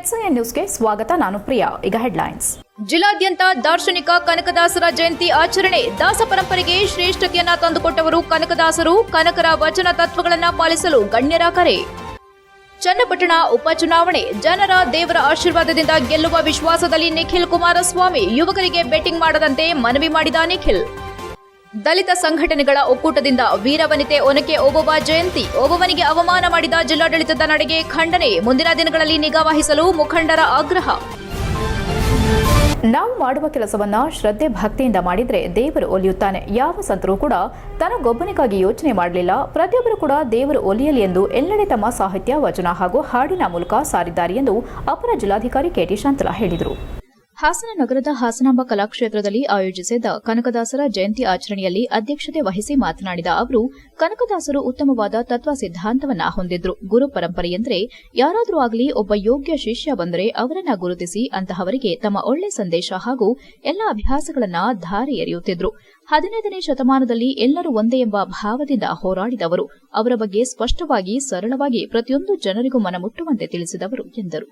HCN ನ್ಯೂಸ್ಗೆ ಸ್ವಾಗತ. ನಾನು ಪ್ರಿಯಾ. ಈಗ ಹೆಡ್ಲೈನ್ಸ್. ಜಿಲ್ಲಾದ್ಯಂತ ದಾರ್ಶನಿಕ ಕನಕದಾಸರ ಜಯಂತಿ ಆಚರಣೆ. ದಾಸ ಪರಂಪರೆಗೆ ಶ್ರೇಷ್ಠತೆಯನ್ನ ತಂದುಕೊಟ್ಟವರು ಕನಕದಾಸರು. ಕನಕರ ವಚನ ತತ್ವಗಳನ್ನು ಪಾಲಿಸಲು ಗಣ್ಯರ ಕರೆ. ಚನ್ನಪಟ್ಟಣ ಉಪಚುನಾವಣೆ. ಜನರ ದೇವರ ಆಶೀರ್ವಾದದಿಂದ ಗೆಲ್ಲುವ ವಿಶ್ವಾಸದಲ್ಲಿ ನಿಖಿಲ್ ಕುಮಾರಸ್ವಾಮಿ. ಯುವಕರಿಗೆ ಬೆಟ್ಟಿಂಗ್ ಮಾಡದಂತೆ ಮನವಿ ಮಾಡಿದ ನಿಖಿಲ್. ದಲಿತ ಸಂಘಟನೆಗಳ ಒಕ್ಕೂಟದಿಂದ ವೀರವನಿತೆ ಒನಕೆ ಓಬವ್ವ ಜಯಂತಿ. ಓಬವ್ವನಿಗೆ ಅವಮಾನ ಮಾಡಿದ ಜಿಲ್ಲಾಡಳಿತದ ನಡೆಗೆ ಖಂಡನೆ. ಮುಂದಿನ ದಿನಗಳಲ್ಲಿ ನಿಗಾ ವಹಿಸಲು ಮುಖಂಡರ ಆಗ್ರಹ. ನಾವು ಮಾಡುವ ಕೆಲಸವನ್ನ ಶ್ರದ್ಧೆ ಭಕ್ತಿಯಿಂದ ಮಾಡಿದ್ರೆ ದೇವರು ಒಲಿಯುತ್ತಾನೆ. ಯಾವ ಸಂತರು ಕೂಡ ತನಗೊಬ್ಬನಿಗಾಗಿ ಯೋಚನೆ ಮಾಡಲಿಲ್ಲ. ಪ್ರತಿಯೊಬ್ಬರು ಕೂಡ ದೇವರು ಒಲಿಯಲಿ ಎಂದು ಎಲ್ಲೆಡೆ ತಮ್ಮ ಸಾಹಿತ್ಯ, ವಚನ ಹಾಗೂ ಹಾಡಿನ ಮೂಲಕ ಸಾರಿದ್ದಾರೆ ಎಂದು ಅಪರ ಜಿಲ್ಲಾಧಿಕಾರಿ ಕೆಟಿ ಶಾಂತಲಾ ಹೇಳಿದರು. ಹಾಸನ ನಗರದ ಹಾಸನಾಂಬ ಕಲಾಕ್ಷೇತ್ರದಲ್ಲಿ ಆಯೋಜಿಸಿದ್ದ ಕನಕದಾಸರ ಜಯಂತಿ ಆಚರಣೆಯಲ್ಲಿ ಅಧ್ಯಕ್ಷತೆ ವಹಿಸಿ ಮಾತನಾಡಿದ ಅವರು, ಕನಕದಾಸರು ಉತ್ತಮವಾದ ತತ್ವ ಸಿದ್ಧಾಂತವನ್ನ ಹೊಂದಿದ್ರು. ಗುರು ಪರಂಪರೆಯೆಂದರೆ ಯಾರಾದರೂ ಆಗಲಿ ಒಬ್ಬ ಯೋಗ್ಯ ಶಿಷ್ಯ ಬಂದರೆ ಅವರನ್ನ ಗುರುತಿಸಿ ಅಂತಹವರಿಗೆ ತಮ್ಮ ಒಳ್ಳೆ ಸಂದೇಶ ಹಾಗೂ ಎಲ್ಲ ಅಭ್ಯಾಸಗಳನ್ನ ಧಾರೆ ಎರೆಯುತ್ತಿದ್ರು. 15ನೇ ಶತಮಾನದಲ್ಲಿ ಎಲ್ಲರೂ ಒಂದೇ ಎಂಬ ಭಾವದಿಂದ ಹೋರಾಡಿದವರು. ಅವರ ಬಗ್ಗೆ ಸ್ಪಷ್ಟವಾಗಿ, ಸರಳವಾಗಿ ಪ್ರತಿಯೊಂದು ಜನರಿಗೂ ಮನಮುಟ್ಟುವಂತೆ ತಿಳಿಸಿದವರು ಎಂದರು.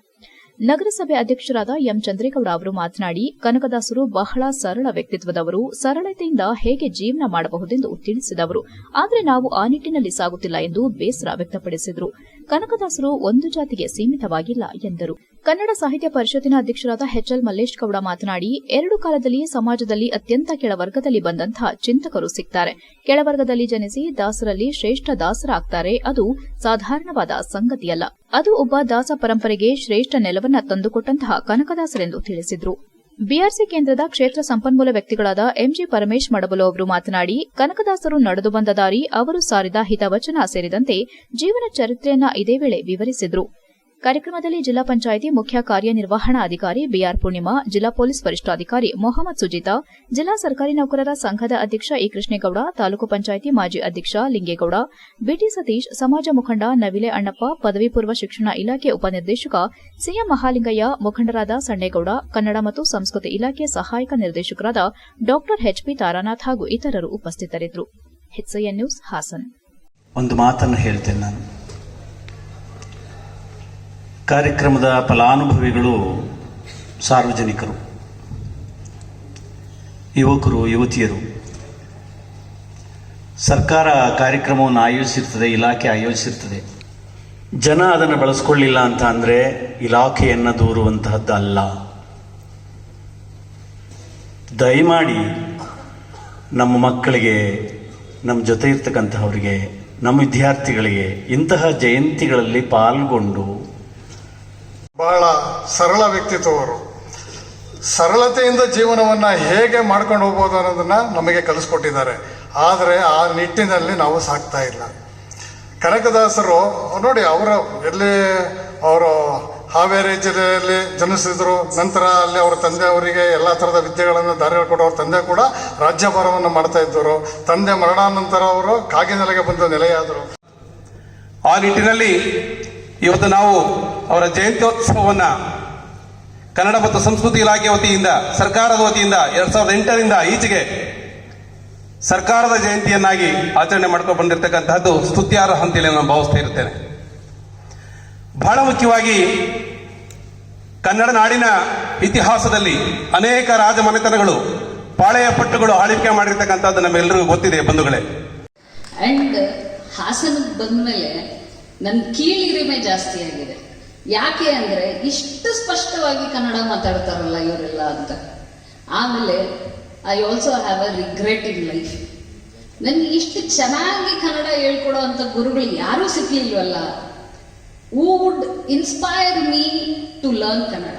ನಗರಸಭೆ ಅಧ್ಯಕ್ಷರಾದ ಎಂ ಚಂದ್ರೇಗೌಡ ಅವರು ಮಾತನಾಡಿ, ಕನಕದಾಸರು ಬಹಳ ಸರಳ ವ್ಯಕ್ತಿತ್ವದವರು. ಸರಳತೆಯಿಂದ ಹೇಗೆ ಜೀವನ ಮಾಡಬಹುದೆಂದು ತಿಳಿಸಿದವರು. ಆದರೆ ನಾವು ಆ ನಿಟ್ಟಿನಲ್ಲಿ ಸಾಗುತ್ತಿಲ್ಲ ಎಂದು ಬೇಸರ ವ್ಯಕ್ತಪಡಿಸಿದರು. ಕನಕದಾಸರು ಒಂದು ಜಾತಿಗೆ ಸೀಮಿತವಾಗಿಲ್ಲ ಎಂದರು. ಕನ್ನಡ ಸಾಹಿತ್ಯ ಪರಿಷತ್ತಿನ ಅಧ್ಯಕ್ಷರಾದ ಎಚ್ಎಲ್ ಮಲ್ಲೇಶ್ ಗೌಡ ಮಾತನಾಡಿ, ಎರಡು ಕಾಲದಲ್ಲಿ ಸಮಾಜದಲ್ಲಿ ಅತ್ಯಂತ ಕೆಳವರ್ಗದಲ್ಲಿ ಬಂದಂತಹ ಚಿಂತಕರು ಸಿಗ್ತಾರೆ. ಕೆಳವರ್ಗದಲ್ಲಿ ಜನಿಸಿ ದಾಸರಲ್ಲಿ ಶ್ರೇಷ್ಠ ದಾಸರಾಗ್ತಾರೆ. ಅದು ಸಾಧಾರಣವಾದ ಸಂಗತಿಯಲ್ಲ. ಅದು ಒಬ್ಬ ದಾಸ ಪರಂಪರೆಗೆ ಶ್ರೇಷ್ಠ ನೆಲವನ್ನ ತಂದುಕೊಟ್ಟಂತಹ ಕನಕದಾಸರೆಂದು ತಿಳಿಸಿದರು. ಬಿಆರ್ಸಿ ಕೇಂದ್ರದ ಕ್ಷೇತ್ರ ಸಂಪನ್ಮೂಲ ವ್ಯಕ್ತಿಗಳಾದ ಎಂಜಿ ಪರಮೇಶ್ ಮಡಬಲು ಅವರು ಮಾತನಾಡಿ, ಕನಕದಾಸರು ನಡೆದು ಬಂದ ದಾರಿ, ಅವರು ಸಾರಿದ ಹಿತವಚನ ಸೇರಿದಂತೆ ಜೀವನ ಚರಿತ್ರೆಯನ್ನ ಇದೇ ವೇಳೆ ವಿವರಿಸಿದರು. ಕಾರ್ಯಕ್ರಮದಲ್ಲಿ ಜಿಲ್ಲಾ ಪಂಚಾಯಿತಿ ಮುಖ್ಯ ಕಾರ್ಯನಿರ್ವಹಣಾಧಿಕಾರಿ ಬಿಆರ್ ಪೂರ್ಣಿಮಾ, ಜಿಲ್ಲಾ ಪೊಲೀಸ್ ವರಿಷ್ಠಾಧಿಕಾರಿ ಮೊಹಮ್ಮದ್ ಸುಜಿತಾ, ಜಿಲ್ಲಾ ಸರ್ಕಾರಿ ನೌಕರರ ಸಂಘದ ಅಧ್ಯಕ್ಷ ಇ ಕೃಷ್ಣೇಗೌಡ, ತಾಲೂಕು ಪಂಚಾಯಿತಿ ಮಾಜಿ ಅಧ್ಯಕ್ಷ ಲಿಂಗೇಗೌಡ, ಬಿಟಿ ಸತೀಶ್, ಸಮಾಜ ಮುಖಂಡ ನವಿಲೆ ಅಣ್ಣಪ್ಪ, ಪದವಿ ಪೂರ್ವ ಶಿಕ್ಷಣ ಇಲಾಖೆ ಉಪನಿರ್ದೇಶಕ ಸಿಎಂ ಮಹಾಲಿಂಗಯ್ಯ, ಮುಖಂಡರಾದ ಸಣ್ಣೇಗೌಡ, ಕನ್ನಡ ಮತ್ತು ಸಂಸ್ಕೃತಿ ಇಲಾಖೆ ಸಹಾಯಕ ನಿರ್ದೇಶಕರಾದ ಡಾ ಎಚ್ಪಿ ತಾರಾನಾಥ್ ಹಾಗೂ ಇತರರು ಉಪಸ್ಥಿತರಿದ್ದರು. HCN news Hassan. ಒಂದು ಮಾತನ್ನು ಹೇಳ್ತೇನೆ ನಾನು. ಕಾರ್ಯಕ್ರಮದ ಫಲಾನುಭವಿಗಳು ಸಾರ್ವಜನಿಕರು, ಯುವಕರು, ಯುವತಿಯರು. ಸರ್ಕಾರ ಕಾರ್ಯಕ್ರಮವನ್ನು ಆಯೋಜಿಸಿರ್ತದೆ, ಇಲಾಖೆ ಆಯೋಜಿಸಿರ್ತದೆ. ಜನ ಅದನ್ನು ಬಳಸ್ಕೊಳ್ಳಿಲ್ಲ ಅಂತ ಅಂದರೆ ಇಲಾಖೆಯನ್ನು ದೂರುವಂತಹದ್ದು ಅಲ್ಲ. ದಯಮಾಡಿ ನಮ್ಮ ಮಕ್ಕಳಿಗೆ, ನಮ್ಮ ಜೊತೆ ಇರ್ತಕ್ಕಂತಹವರಿಗೆ, ನಮ್ಮ ವಿದ್ಯಾರ್ಥಿಗಳಿಗೆ ಇಂತಹ ಜಯಂತಿಗಳಲ್ಲಿ ಪಾಲ್ಗೊಂಡು. ಬಹಳ ಸರಳ ವ್ಯಕ್ತಿತ್ವವರು. ಸರಳತೆಯಿಂದ ಜೀವನವನ್ನು ಹೇಗೆ ಮಾಡ್ಕೊಂಡು ಹೋಗ್ಬೋದು ಅನ್ನೋದನ್ನು ನಮಗೆ ಕಲಿಸ್ಕೊಟ್ಟಿದ್ದಾರೆ. ಆದರೆ ಆ ನಿಟ್ಟಿನಲ್ಲಿ ನಾವು ಸಾಕ್ತಾ ಇಲ್ಲ. ಕನಕದಾಸರು ನೋಡಿ, ಅವರು ಹಾವೇರಿ ಜಿಲ್ಲೆಯಲ್ಲಿ ಜನಿಸಿದ್ರು. ನಂತರ ಅಲ್ಲಿ ಅವರ ತಂದೆ ಅವರಿಗೆ ಎಲ್ಲ ಥರದ ವಿದ್ಯೆಗಳನ್ನು ದಾರಿ ಹೇಳ್ಕೊಟ್ಟು, ಅವ್ರ ತಂದೆ ಕೂಡ ರಾಜ್ಯಭಾರವನ್ನು ಮಾಡ್ತಾ ಇದ್ದರು. ತಂದೆ ಮರಣಾನಂತರ ಅವರು ಕಾಗಿನೆಲೆಗೆ ಬಂದು ನೆಲೆಯಾದರು. ಆ ನಿಟ್ಟಿನಲ್ಲಿ ಇವತ್ತು ನಾವು ಅವರ ಜಯಂತ್ಯೋತ್ಸವವನ್ನು ಕನ್ನಡ ಮತ್ತು ಸಂಸ್ಕೃತಿ ಇಲಾಖೆ ವತಿಯಿಂದ, ಸರ್ಕಾರದ ವತಿಯಿಂದ 2008ರಿಂದ ಈಚೆಗೆ ಸರ್ಕಾರದ ಜಯಂತಿಯನ್ನಾಗಿ ಆಚರಣೆ ಮಾಡ್ಕೊಂಡು ಬಂದಿರತಕ್ಕಂತಹದ್ದು ಸ್ತುತ್ಯಾರ್ಹ ಅಂತೇಳಿ ನಾನು ಭಾವಿಸ್ತಾ ಇರ್ತೇನೆ. ಬಹಳ ಮುಖ್ಯವಾಗಿ ಕನ್ನಡ ನಾಡಿನ ಇತಿಹಾಸದಲ್ಲಿ ಅನೇಕ ರಾಜಮನೆತನಗಳು, ಪಾಳೆಯ ಪಟ್ಟುಗಳು ಆಳ್ವಿಕೆ ಮಾಡಿರ್ತಕ್ಕಂಥದ್ದು ನಮ್ಮೆಲ್ಲರಿಗೂ ಗೊತ್ತಿದೆ ಬಂಧುಗಳೇ. ಅಂಡ್ ಹಾಸನಕ್ಕೆ ಬಂದ್ಮೇಲೆ ನನ್ನ ಕೀಳಿರಿಮೆ ಜಾಸ್ತಿ ಆಗಿದೆ. ಯಾಕೆ ಅಂದ್ರೆ ಇಷ್ಟು ಸ್ಪಷ್ಟವಾಗಿ ಕನ್ನಡ ಮಾತಾಡ್ತಾರಲ್ಲ ಇವರೆಲ್ಲ ಅಂತ. ಆಮೇಲೆ I also have a regret in life. ನನ್ಗೆ ಇಷ್ಟು ಚೆನ್ನಾಗಿ ಕನ್ನಡ ಹೇಳ್ಕೊಡೋ ಅಂತ ಗುರುಗಳು ಯಾರೂ ಸಿಕ್ಲಿಲ್ವಲ್ಲ. Who would inspire me to learn Kannada.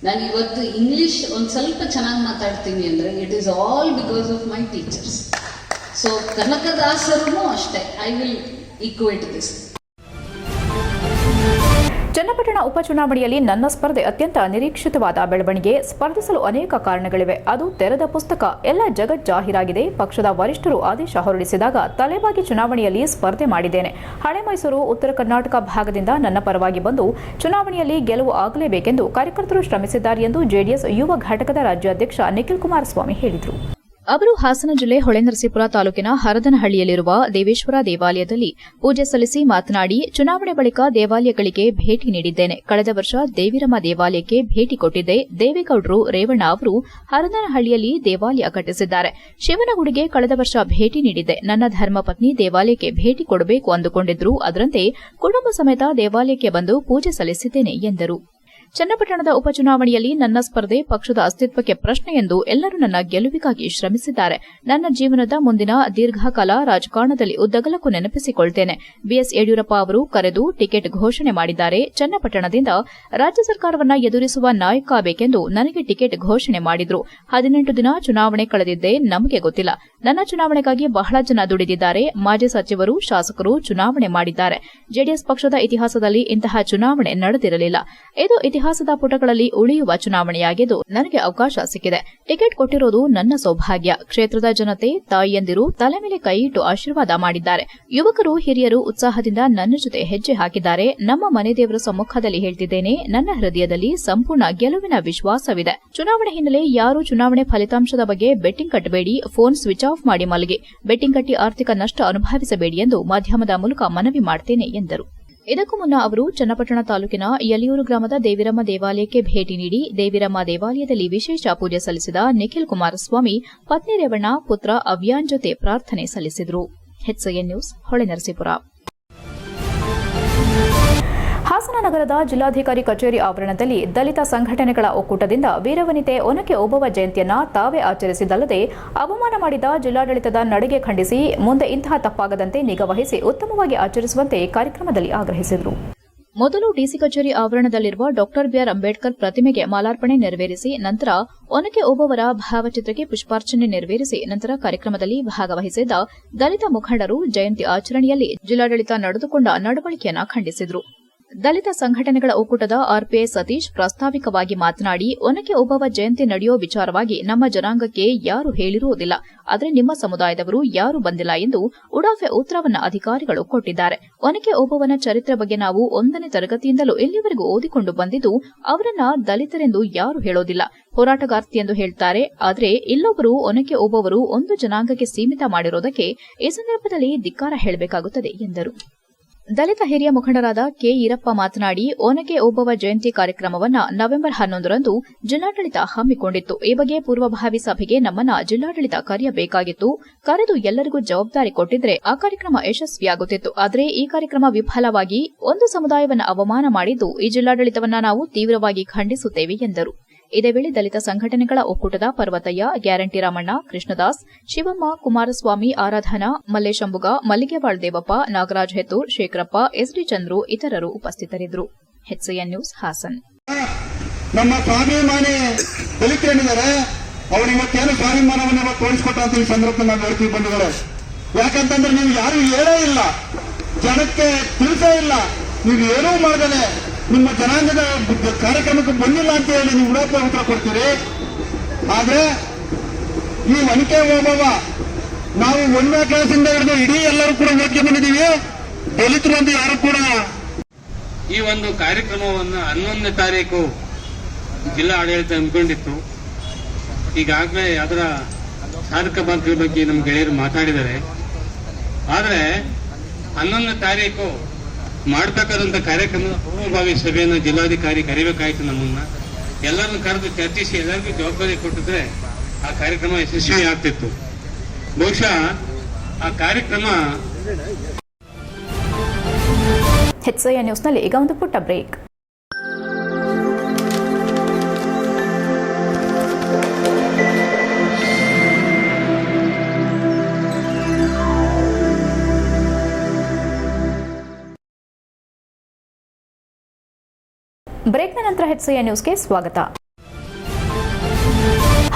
ನಾನು ಇವತ್ತು ಇಂಗ್ಲಿಷ್ ಒಂದು ಸ್ವಲ್ಪ ಚೆನ್ನಾಗಿ ಮಾತಾಡ್ತೀನಿ ಅಂದ್ರೆ it is all because of my teachers. So ಕನಕದಾಸರು ಅಷ್ಟೇ. I will equate this. Channapatna ಉಪಚುನಾವಣೆಯಲ್ಲಿ ನನ್ನ ಸ್ಪರ್ಧೆ ಅತ್ಯಂತ ನಿರೀಕ್ಷಿತವಾದ ಬೆಳವಣಿಗೆ. ಸ್ಪರ್ಧಿಸಲು ಅನೇಕ ಕಾರಣಗಳಿವೆ. ಅದು ತೆರೆದ ಪುಸ್ತಕ. ಎಲ್ಲ ಜಗಜ್ಜಾಹೀರಾಗಿದೆ. ಪಕ್ಷದ ವರಿಷ್ಠರು ಆದೇಶ ಹೊರಡಿಸಿದಾಗ ತಲೆಬಾಗಿ ಚುನಾವಣೆಯಲ್ಲಿ ಸ್ಪರ್ಧೆ ಮಾಡಿದ್ದೇನೆ. ಹಳೆ ಮೈಸೂರು, ಉತ್ತರ ಕರ್ನಾಟಕ ಭಾಗದಿಂದ ನನ್ನ ಪರವಾಗಿ ಬಂದು ಚುನಾವಣೆಯಲ್ಲಿ ಗೆಲುವು ಆಗಲೇಬೇಕೆಂದು ಕಾರ್ಯಕರ್ತರು ಶ್ರಮಿಸಿದ್ದಾರೆ ಎಂದು ಜೆಡಿಎಸ್ ಯುವ ಘಟಕದ ರಾಜ್ಯಾಧ್ಯಕ್ಷ ನಿಖಿಲ್ ಕುಮಾರಸ್ವಾಮಿ ಹೇಳಿದರು. ಅವರು ಹಾಸನ ಜಿಲ್ಲೆ ಹೊಳೆನರಸೀಪುರ ತಾಲೂಕಿನ ಹರದನಹಳ್ಳಿಯಲ್ಲಿರುವ ದೇವೇಶ್ವರ ದೇವಾಲಯದಲ್ಲಿ ಪೂಜೆ ಸಲ್ಲಿಸಿ ಮಾತನಾಡಿ, ಚುನಾವಣೆ ಬಳಿಕ ದೇವಾಲಯಗಳಿಗೆ ಭೇಟಿ ನೀಡಿದ್ದೇನೆ. ಕಳೆದ ವರ್ಷ ದೇವಿರಮ್ಮ ದೇವಾಲಯಕ್ಕೆ ಭೇಟಿ ಕೊಟ್ಟಿದ್ದೆ. ದೇವೇಗೌಡರು ರೇವಣ್ಣ ಅವರು ಹರದನಹಳ್ಳಿಯಲ್ಲಿ ದೇವಾಲಯ ಕಟ್ಟಿಸಿದ್ದಾರೆ. ಶಿವನಗುಡಿಗೆ ಕಳೆದ ವರ್ಷ ಭೇಟಿ ನೀಡಿದ್ದೆ. ನನ್ನ ಧರ್ಮಪತ್ನಿ ದೇವಾಲಯಕ್ಕೆ ಭೇಟಿ ಕೊಡಬೇಕು ಅಂದುಕೊಂಡಿದ್ರು. ಅದರಂತೆ ಕುಟುಂಬ ಸಮೇತ ದೇವಾಲಯಕ್ಕೆ ಬಂದು ಪೂಜೆ ಸಲ್ಲಿಸಿದ್ದೇನೆ ಎಂದರು. ಚನ್ನಪಟ್ಟಣದ ಉಪಚುನಾವಣೆಯಲ್ಲಿ ನನ್ನ ಸ್ಪರ್ಧೆ ಪಕ್ಷದ ಅಸ್ತಿತ್ವಕ್ಕೆ ಪ್ರಶ್ನೆ ಎಂದು ಎಲ್ಲರೂ ನನ್ನ ಗೆಲುವಿಗಾಗಿ ಶ್ರಮಿಸಿದ್ದಾರೆ. ನನ್ನ ಜೀವನದ ಮುಂದಿನ ದೀರ್ಘಕಾಲ ರಾಜಕಾರಣದಲ್ಲಿ ಉದ್ದಗಲಕ್ಕೂ ನೆನಪಿಸಿಕೊಳ್ತೇನೆ. ಬಿಎಸ್ ಯಡಿಯೂರಪ್ಪ ಅವರು ಕರೆದು ಟಿಕೆಟ್ ಘೋಷಣೆ ಮಾಡಿದ್ದಾರೆ. ಚನ್ನಪಟ್ಟಣದಿಂದ ರಾಜ್ಯ ಸರ್ಕಾರವನ್ನ ಎದುರಿಸುವ ನಾಯಕ ಆಗಬೇಕೆಂದು ನನಗೆ ಟಿಕೆಟ್ ಘೋಷಣೆ ಮಾಡಿದ್ರು. 18 ದಿನ ಚುನಾವಣೆ ಕಳೆದಿದ್ದೆ, ನಮಗೆ ಗೊತ್ತಿಲ್ಲ. ನನ್ನ ಚುನಾವಣೆಗಾಗಿ ಬಹಳ ಜನ ದುಡಿದಿದ್ದಾರೆ. ಮಾಜಿ ಸಚಿವರು, ಶಾಸಕರು ಚುನಾವಣೆ ಮಾಡಿದ್ದಾರೆ. ಜೆಡಿಎಸ್ ಪಕ್ಷದ ಇತಿಹಾಸದಲ್ಲಿ ಇಂತಹ ಚುನಾವಣೆ ನಡೆದಿರಲಿಲ್ಲ. ಇದು ಇತಿಹಾಸದ ಪುಟಗಳಲ್ಲಿ ಉಳಿಯುವ ಚುನಾವಣೆಯಾಗಿದ್ದು ನನಗೆ ಅವಕಾಶ ಸಿಕ್ಕಿದೆ. ಟಿಕೆಟ್ ಕೊಟ್ಟಿರೋದು ನನ್ನ ಸೌಭಾಗ್ಯ. ಕ್ಷೇತ್ರದ ಜನತೆ, ತಾಯಿಯಂದಿರು ತಲೆ ಮೇಲೆ ಕೈಯಿಟ್ಟು ಆಶೀರ್ವಾದ ಮಾಡಿದ್ದಾರೆ. ಯುವಕರು, ಹಿರಿಯರು ಉತ್ಸಾಹದಿಂದ ನನ್ನ ಜೊತೆ ಹೆಜ್ಜೆ ಹಾಕಿದ್ದಾರೆ. ನಮ್ಮ ಮನೆ ದೇವರ ಸಮ್ಮುಖದಲ್ಲಿ ಹೇಳ್ತಿದ್ದೇನೆ, ನನ್ನ ಹೃದಯದಲ್ಲಿ ಸಂಪೂರ್ಣ ಗೆಲುವಿನ ವಿಶ್ವಾಸವಿದೆ. ಚುನಾವಣೆ ಹಿನ್ನೆಲೆ ಯಾರು ಚುನಾವಣೆ ಫಲಿತಾಂಶದ ಬಗ್ಗೆ ಬೆಟ್ಟಿಂಗ್ ಕಟ್ಟಬೇಡಿ, ಫೋನ್ ಸ್ವಿಚ್ ಆಫ್ ಮಾಡಿ ಮಲಗಿ, ಬೆಟ್ಟಿಂಗ್ ಕಟ್ಟಿ ಆರ್ಥಿಕ ನಷ್ಟ ಅನುಭವಿಸಬೇಡಿ ಎಂದು ಮಾಧ್ಯಮದ ಮೂಲಕ ಮನವಿ ಮಾಡುತ್ತೇನೆ ಎಂದರು. ಇದಕ್ಕೂ ಮುನ್ನ ಅವರು ಚನ್ನಪಟ್ಟಣ ತಾಲೂಕಿನ ಯಲಿಯೂರು ಗ್ರಾಮದ ದೇವಿರಮ್ಮ ದೇವಾಲಯಕ್ಕೆ ಭೇಟಿ ನೀಡಿ ದೇವಿರಮ್ಮ ದೇವಾಲಯದಲ್ಲಿ ವಿಶೇಷ ಪೂಜೆ ಸಲ್ಲಿಸಿದ ನಿಖಿಲ್ ಕುಮಾರಸ್ವಾಮಿ ಪತ್ನಿ ರೇವಣ್ಣ, ಪುತ್ರ ಅವ್ಯಾನ್ ಜೊತೆ ಪ್ರಾರ್ಥನೆ ಸಲ್ಲಿಸಿದರು. HCN news, Holenarasipura. ಹಾಸನ ನಗರದ ಜಿಲ್ಲಾಧಿಕಾರಿ ಕಚೇರಿ ಆವರಣದಲ್ಲಿ ದಲಿತ ಸಂಘಟನೆಗಳ ಒಕ್ಕೂಟದಿಂದ ವೀರವನಿತೆ ಒನಕೆ ಓಬವ್ವ ಜಯಂತಿಯನ್ನ ತಾವೇ ಆಚರಿಸಿದ್ದಲ್ಲದೆ ಅವಮಾನ ಮಾಡಿದ ಜಿಲ್ಲಾಡಳಿತದ ನಡೆಗೆ ಖಂಡಿಸಿ ಮುಂದೆ ಇಂತಹ ತಪ್ಪಾಗದಂತೆ ನಿಗಾವಹಿಸಿ ಉತ್ತಮವಾಗಿ ಆಚರಿಸುವಂತೆ ಕಾರ್ಯಕ್ರಮದಲ್ಲಿ ಆಗ್ರಹಿಸಿದರು. ಮೊದಲು ಡಿಸಿ ಕಚೇರಿ ಆವರಣದಲ್ಲಿರುವ ಡಾ ಬಿಆರ್ ಅಂಬೇಡ್ಕರ್ ಪ್ರತಿಮೆಗೆ ಮಾಲಾರ್ಪಣೆ ನೆರವೇರಿಸಿ ನಂತರ ಒನಕೆ ಓಬವ್ವರ ಭಾವಚಿತ್ರಕ್ಕೆ ಪುಷ್ಪಾರ್ಚನೆ ನೆರವೇರಿಸಿ ನಂತರ ಕಾರ್ಯಕ್ರಮದಲ್ಲಿ ಭಾಗವಹಿಸಿದ್ದ ದಲಿತ ಮುಖಂಡರು ಜಯಂತಿ ಆಚರಣೆಯಲ್ಲಿ ಜಿಲ್ಲಾಡಳಿತ ನಡೆದುಕೊಂಡ ನಡವಳಿಕೆಯನ್ನು ಖಂಡಿಸಿದರು. ದಲಿತ ಸಂಘಟನೆಗಳ ಒಕ್ಕೂಟದ ಆರ್ಪಿಐ ಸತೀಶ್ ಪ್ರಾಸ್ತಾವಿಕವಾಗಿ ಮಾತನಾಡಿ, ಒನಕೆ ಓಬವ್ವ ಜಯಂತಿ ನಡೆಯೋ ವಿಚಾರವಾಗಿ ನಮ್ಮ ಜನಾಂಗಕ್ಕೆ ಯಾರು ಹೇಳಿರುವುದಿಲ್ಲ, ಆದರೆ ನಿಮ್ಮ ಸಮುದಾಯದವರು ಯಾರು ಬಂದಿಲ್ಲ ಎಂದು ಉಡಾಫೆ ಉತ್ತರವನ್ನು ಅಧಿಕಾರಿಗಳು ಕೊಟ್ಟಿದ್ದಾರೆ. ಒನಕೆ ಓಬವ್ವನ ಚರಿತ್ರೆ ಬಗ್ಗೆ ನಾವು 1ನೇ ತರಗತಿಯಿಂದಲೂ ಇಲ್ಲಿವರೆಗೂ ಓದಿಕೊಂಡು ಬಂದಿದ್ದು, ಅವರನ್ನ ದಲಿತರೆಂದು ಯಾರು ಹೇಳೋದಿಲ್ಲ, ಹೋರಾಟಗಾರ್ತಿ ಎಂದು ಹೇಳ್ತಾರೆ. ಆದರೆ ಇಲ್ಲೊಬ್ಬರು ಒನಕೆ ಓಬವ್ವರು ಒಂದು ಜನಾಂಗಕ್ಕೆ ಸೀಮಿತ ಮಾಡಿರೋದಕ್ಕೆ ಈ ಸಂದರ್ಭದಲ್ಲಿ ಧಿಕ್ಕಾರ ಹೇಳಬೇಕಾಗುತ್ತದೆ ಎಂದರು. ದಲಿತ ಹಿರಿಯ ಮುಖಂಡರಾದ ಕೆ ಈರಪ್ಪ ಮಾತನಾಡಿ, ಒನಕೆ ಓಬವ್ವ ಜಯಂತಿ ಕಾರ್ಯಕ್ರಮವನ್ನು ನವೆಂಬರ್ 11ರಂದು ಜಿಲ್ಲಾಡಳಿತ ಹಮ್ಮಿಕೊಂಡಿತ್ತು. ಈ ಬಗ್ಗೆ ಪೂರ್ವಭಾವಿ ಸಭೆಗೆ ನಮ್ಮನ್ನ ಜಿಲ್ಲಾಡಳಿತ ಕರೆಯಬೇಕಾಗಿತ್ತು. ಕರೆದು ಎಲ್ಲರಿಗೂ ಜವಾಬ್ದಾರಿ ಕೊಟ್ಟಿದ್ರೆ ಆ ಕಾರ್ಯಕ್ರಮ ಯಶಸ್ವಿಯಾಗುತ್ತಿತ್ತು. ಆದರೆ ಈ ಕಾರ್ಯಕ್ರಮ ವಿಫಲವಾಗಿ ಒಂದು ಸಮುದಾಯವನ್ನು ಅವಮಾನ ಮಾಡಿದ್ದು ಈ ಜಿಲ್ಲಾಡಳಿತವನ್ನ ನಾವು ತೀವ್ರವಾಗಿ ಖಂಡಿಸುತ್ತೇವೆ ಎಂದರು. ಇದೇ ವೇಳೆ ದಲಿತ ಸಂಘಟನೆಗಳ ಒಕ್ಕೂಟದ ಪರ್ವತಯ್ಯ, ಗ್ಯಾರಂಟಿ ರಾಮಣ್ಣ, ಕೃಷ್ಣದಾಸ್, ಶಿವಮ್ಮ, ಕುಮಾರಸ್ವಾಮಿ, ಆರಾಧನಾ, ಮಲ್ಲೇಶಂಬುಗ, ಮಲ್ಲಿಗೆವಾಳ್ ದೇವಪ್ಪ, ನಾಗರಾಜ್ ಹೆತ್ತೂರ್, ಶೇಖರಪ್ಪ, ಎಸ್ಡಿ ಚಂದ್ರು ಇತರರು ಉಪಸ್ಥಿತರಿದ್ದರು. HCN news, Hassan. ನಮ್ಮ ಸ್ವಾಭಿಮಾನಿ ದಲಿತರೇನಿದ್ದಾರೆ ಅವರು ಇವತ್ತೇನು ಸ್ವಾಭಿಮಾನವನ್ನ ತೋರಿಸ್ಕೊಟ್ಟಂತ ಈ ಸಂದರ್ಭದಲ್ಲಿ ನಾವು ಹೇಳ್ತೀವಿ ಬಂಧುಗಳೇ. ಯಾಕಂತಂದ್ರೆ ನೀವು ಯಾರು ಹೇಳೇ ಇಲ್ಲ, ಜನಕ್ಕೆ ತಿಳಿಸೇ ಇಲ್ಲ, ನೀವು ಏನೂ ಮಾಡದಲೆ ನಿಮ್ಮ ಜನಾಂಗದ ಕಾರ್ಯಕ್ರಮಕ್ಕೆ ಬಂದಿಲ್ಲ ಅಂತ ಹೇಳಿ ನೀವು ಉಡಾಫೆ ಉತ್ತರ ಕೊಡ್ತೀರಿ. ಆದ್ರೆ ಈ ಒನಕೆ ಓಬವ್ವ ನಾವು 1ನೇ ಕ್ಲಾಸಿಂದ ಹಿಡಿದು ಇಡೀ ಎಲ್ಲರೂ ಕೂಡ ಓದ್ಕೆ ಬಂದಿದ್ದೀವಿ. ದಲಿತರು ಅಂತ ಯಾರು ಕೂಡ ಈ ಒಂದು ಕಾರ್ಯಕ್ರಮವನ್ನು 11ನೇ ತಾರೀಕು ಜಿಲ್ಲಾ ಆಡಳಿತ ಹಮ್ಮಿಕೊಂಡಿತ್ತು. ಈಗಾಗಲೇ ಅದರ ಸಾಧಕ ಬಾಧಕಗಳ ಬಗ್ಗೆ ನಮ್ಮ ಗೆಳೆಯರು ಮಾತಾಡಿದ್ದಾರೆ. ಆದರೆ 11ನೇ ತಾರೀಕು ಮಾಡಬೇಕಾದಂಥ ಕಾರ್ಯಕ್ರಮದ ಪೂರ್ವಭಾವಿ ಸಭೆಯನ್ನು ಜಿಲ್ಲಾಧಿಕಾರಿ ಕರಿಬೇಕಾಯಿತು. ನಮ್ಮನ್ನ ಎಲ್ಲರನ್ನು ಕರೆದು ಚರ್ಚಿಸಿ ಎಲ್ಲರಿಗೂ ಜವಾಬ್ದಾರಿ ಕೊಟ್ಟಿದ್ರೆ ಆ ಕಾರ್ಯಕ್ರಮ ಯಶಸ್ವಿ ಆಗ್ತಿತ್ತು. ಬಹುಶಃ ಆ ಕಾರ್ಯಕ್ರಮ HCN ನ್ಯೂಸ್ನಲ್ಲಿ ಈಗ ಒಂದು ಪುಟ್ಟ ಬ್ರೇಕ್. ಬ್ರೇಕ್ನ ನಂತರ HCN ನ್ಯೂಸ್ಗೆ ಸ್ವಾಗತ.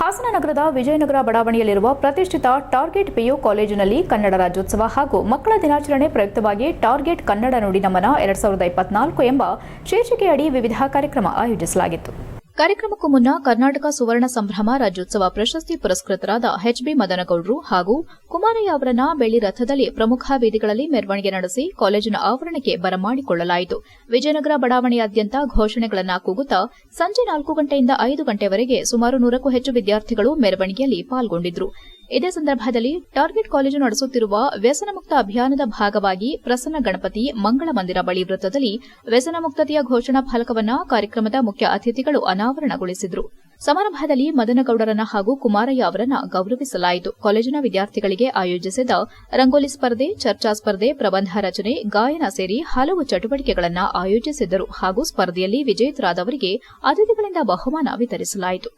ಹಾಸನ ನಗರದ ವಿಜಯನಗರ ಬಡಾವಣೆಯಲ್ಲಿರುವ ಪ್ರತಿಷ್ಠಿತ ಟಾರ್ಗೆಟ್ PU ಕಾಲೇಜಿನಲ್ಲಿ ಕನ್ನಡ ರಾಜ್ಯೋತ್ಸವ ಹಾಗೂ ಮಕ್ಕಳ ದಿನಾಚರಣೆ ಪ್ರಯುಕ್ತವಾಗಿ ಟಾರ್ಗೆಟ್ ಕನ್ನಡ ನುಡಿ ನಮನ 2024 ಎಂಬ ಶೀರ್ಷಿಕೆಯಡಿ ವಿವಿಧ ಕಾರ್ಯಕ್ರಮ ಆಯೋಜಿಸಲಾಗಿತ್ತು. ಕಾರ್ಯಕ್ರಮಕ್ಕೂ ಮುನ್ನ ಕರ್ನಾಟಕ ಸುವರ್ಣ ಸಂಭ್ರಮ ರಾಜ್ಯೋತ್ಸವ ಪ್ರಶಸ್ತಿ ಪುರಸ್ಕೃತರಾದ HB ಮದನಗೌಡರು ಹಾಗೂ ಕುಮಾರಯ್ಯ ಅವರನ್ನ ಬೆಳ್ಳಿ ರಥದಲ್ಲಿ ಪ್ರಮುಖ ಬೀದಿಗಳಲ್ಲಿ ಮೆರವಣಿಗೆ ನಡೆಸಿ ಕಾಲೇಜಿನ ಆವರಣಕ್ಕೆ ಬರಮಾಡಿಕೊಳ್ಳಲಾಯಿತು. ವಿಜಯನಗರ ಬಡಾವಣೆಯಾದ್ಯಂತ ಘೋಷಣೆಗಳನ್ನು ಕೂಗುತ್ತಾ ಸಂಜೆ 4 ಗಂಟೆಯಿಂದ 5 ಗಂಟೆವರೆಗೆ ಸುಮಾರು 100ಕ್ಕೂ ಹೆಚ್ಚು ವಿದ್ಯಾರ್ಥಿಗಳು ಮೆರವಣಿಗೆಯಲ್ಲಿ ಪಾಲ್ಗೊಂಡಿದ್ದರು. ಇದೇ ಸಂದರ್ಭದಲ್ಲಿ ಟಾರ್ಗೆಟ್ ಕಾಲೇಜು ನಡೆಸುತ್ತಿರುವ ವ್ಯಸನ ಮುಕ್ತ ಅಭಿಯಾನದ ಭಾಗವಾಗಿ ಪ್ರಸನ್ನ ಗಣಪತಿ ಮಂಗಳ ಮಂದಿರ ಬಳಿ ವೃತ್ತದಲ್ಲಿ ವ್ಯಸನ ಮುಕ್ತತೆಯ ಘೋಷಣಾ ಫಲಕವನ್ನು ಕಾರ್ಯಕ್ರಮದ ಮುಖ್ಯ ಅತಿಥಿಗಳು ಅನಾವರಣಗೊಳಿಸಿದರು. ಸಮಾರಂಭದಲ್ಲಿ ಮದನಗೌಡರನ್ನ ಹಾಗೂ ಕುಮಾರಯ್ಯ ಅವರನ್ನ ಗೌರವಿಸಲಾಯಿತು. ಕಾಲೇಜಿನ ವಿದ್ಯಾರ್ಥಿಗಳಿಗೆ ಆಯೋಜಿಸಿದ ರಂಗೋಲಿ ಸ್ಪರ್ಧೆ, ಚರ್ಚಾ ಸ್ಪರ್ಧೆ, ಪ್ರಬಂಧ ರಚನೆ, ಗಾಯನ ಸೇರಿ ಹಲವು ಚಟುವಟಿಕೆಗಳನ್ನು ಆಯೋಜಿಸಿದ್ದರು ಹಾಗೂ ಸ್ಪರ್ಧೆಯಲ್ಲಿ ವಿಜೇತರಾದವರಿಗೆ ಅತಿಥಿಗಳಿಂದ ಬಹುಮಾನ ವಿತರಿಸಲಾಯಿತು.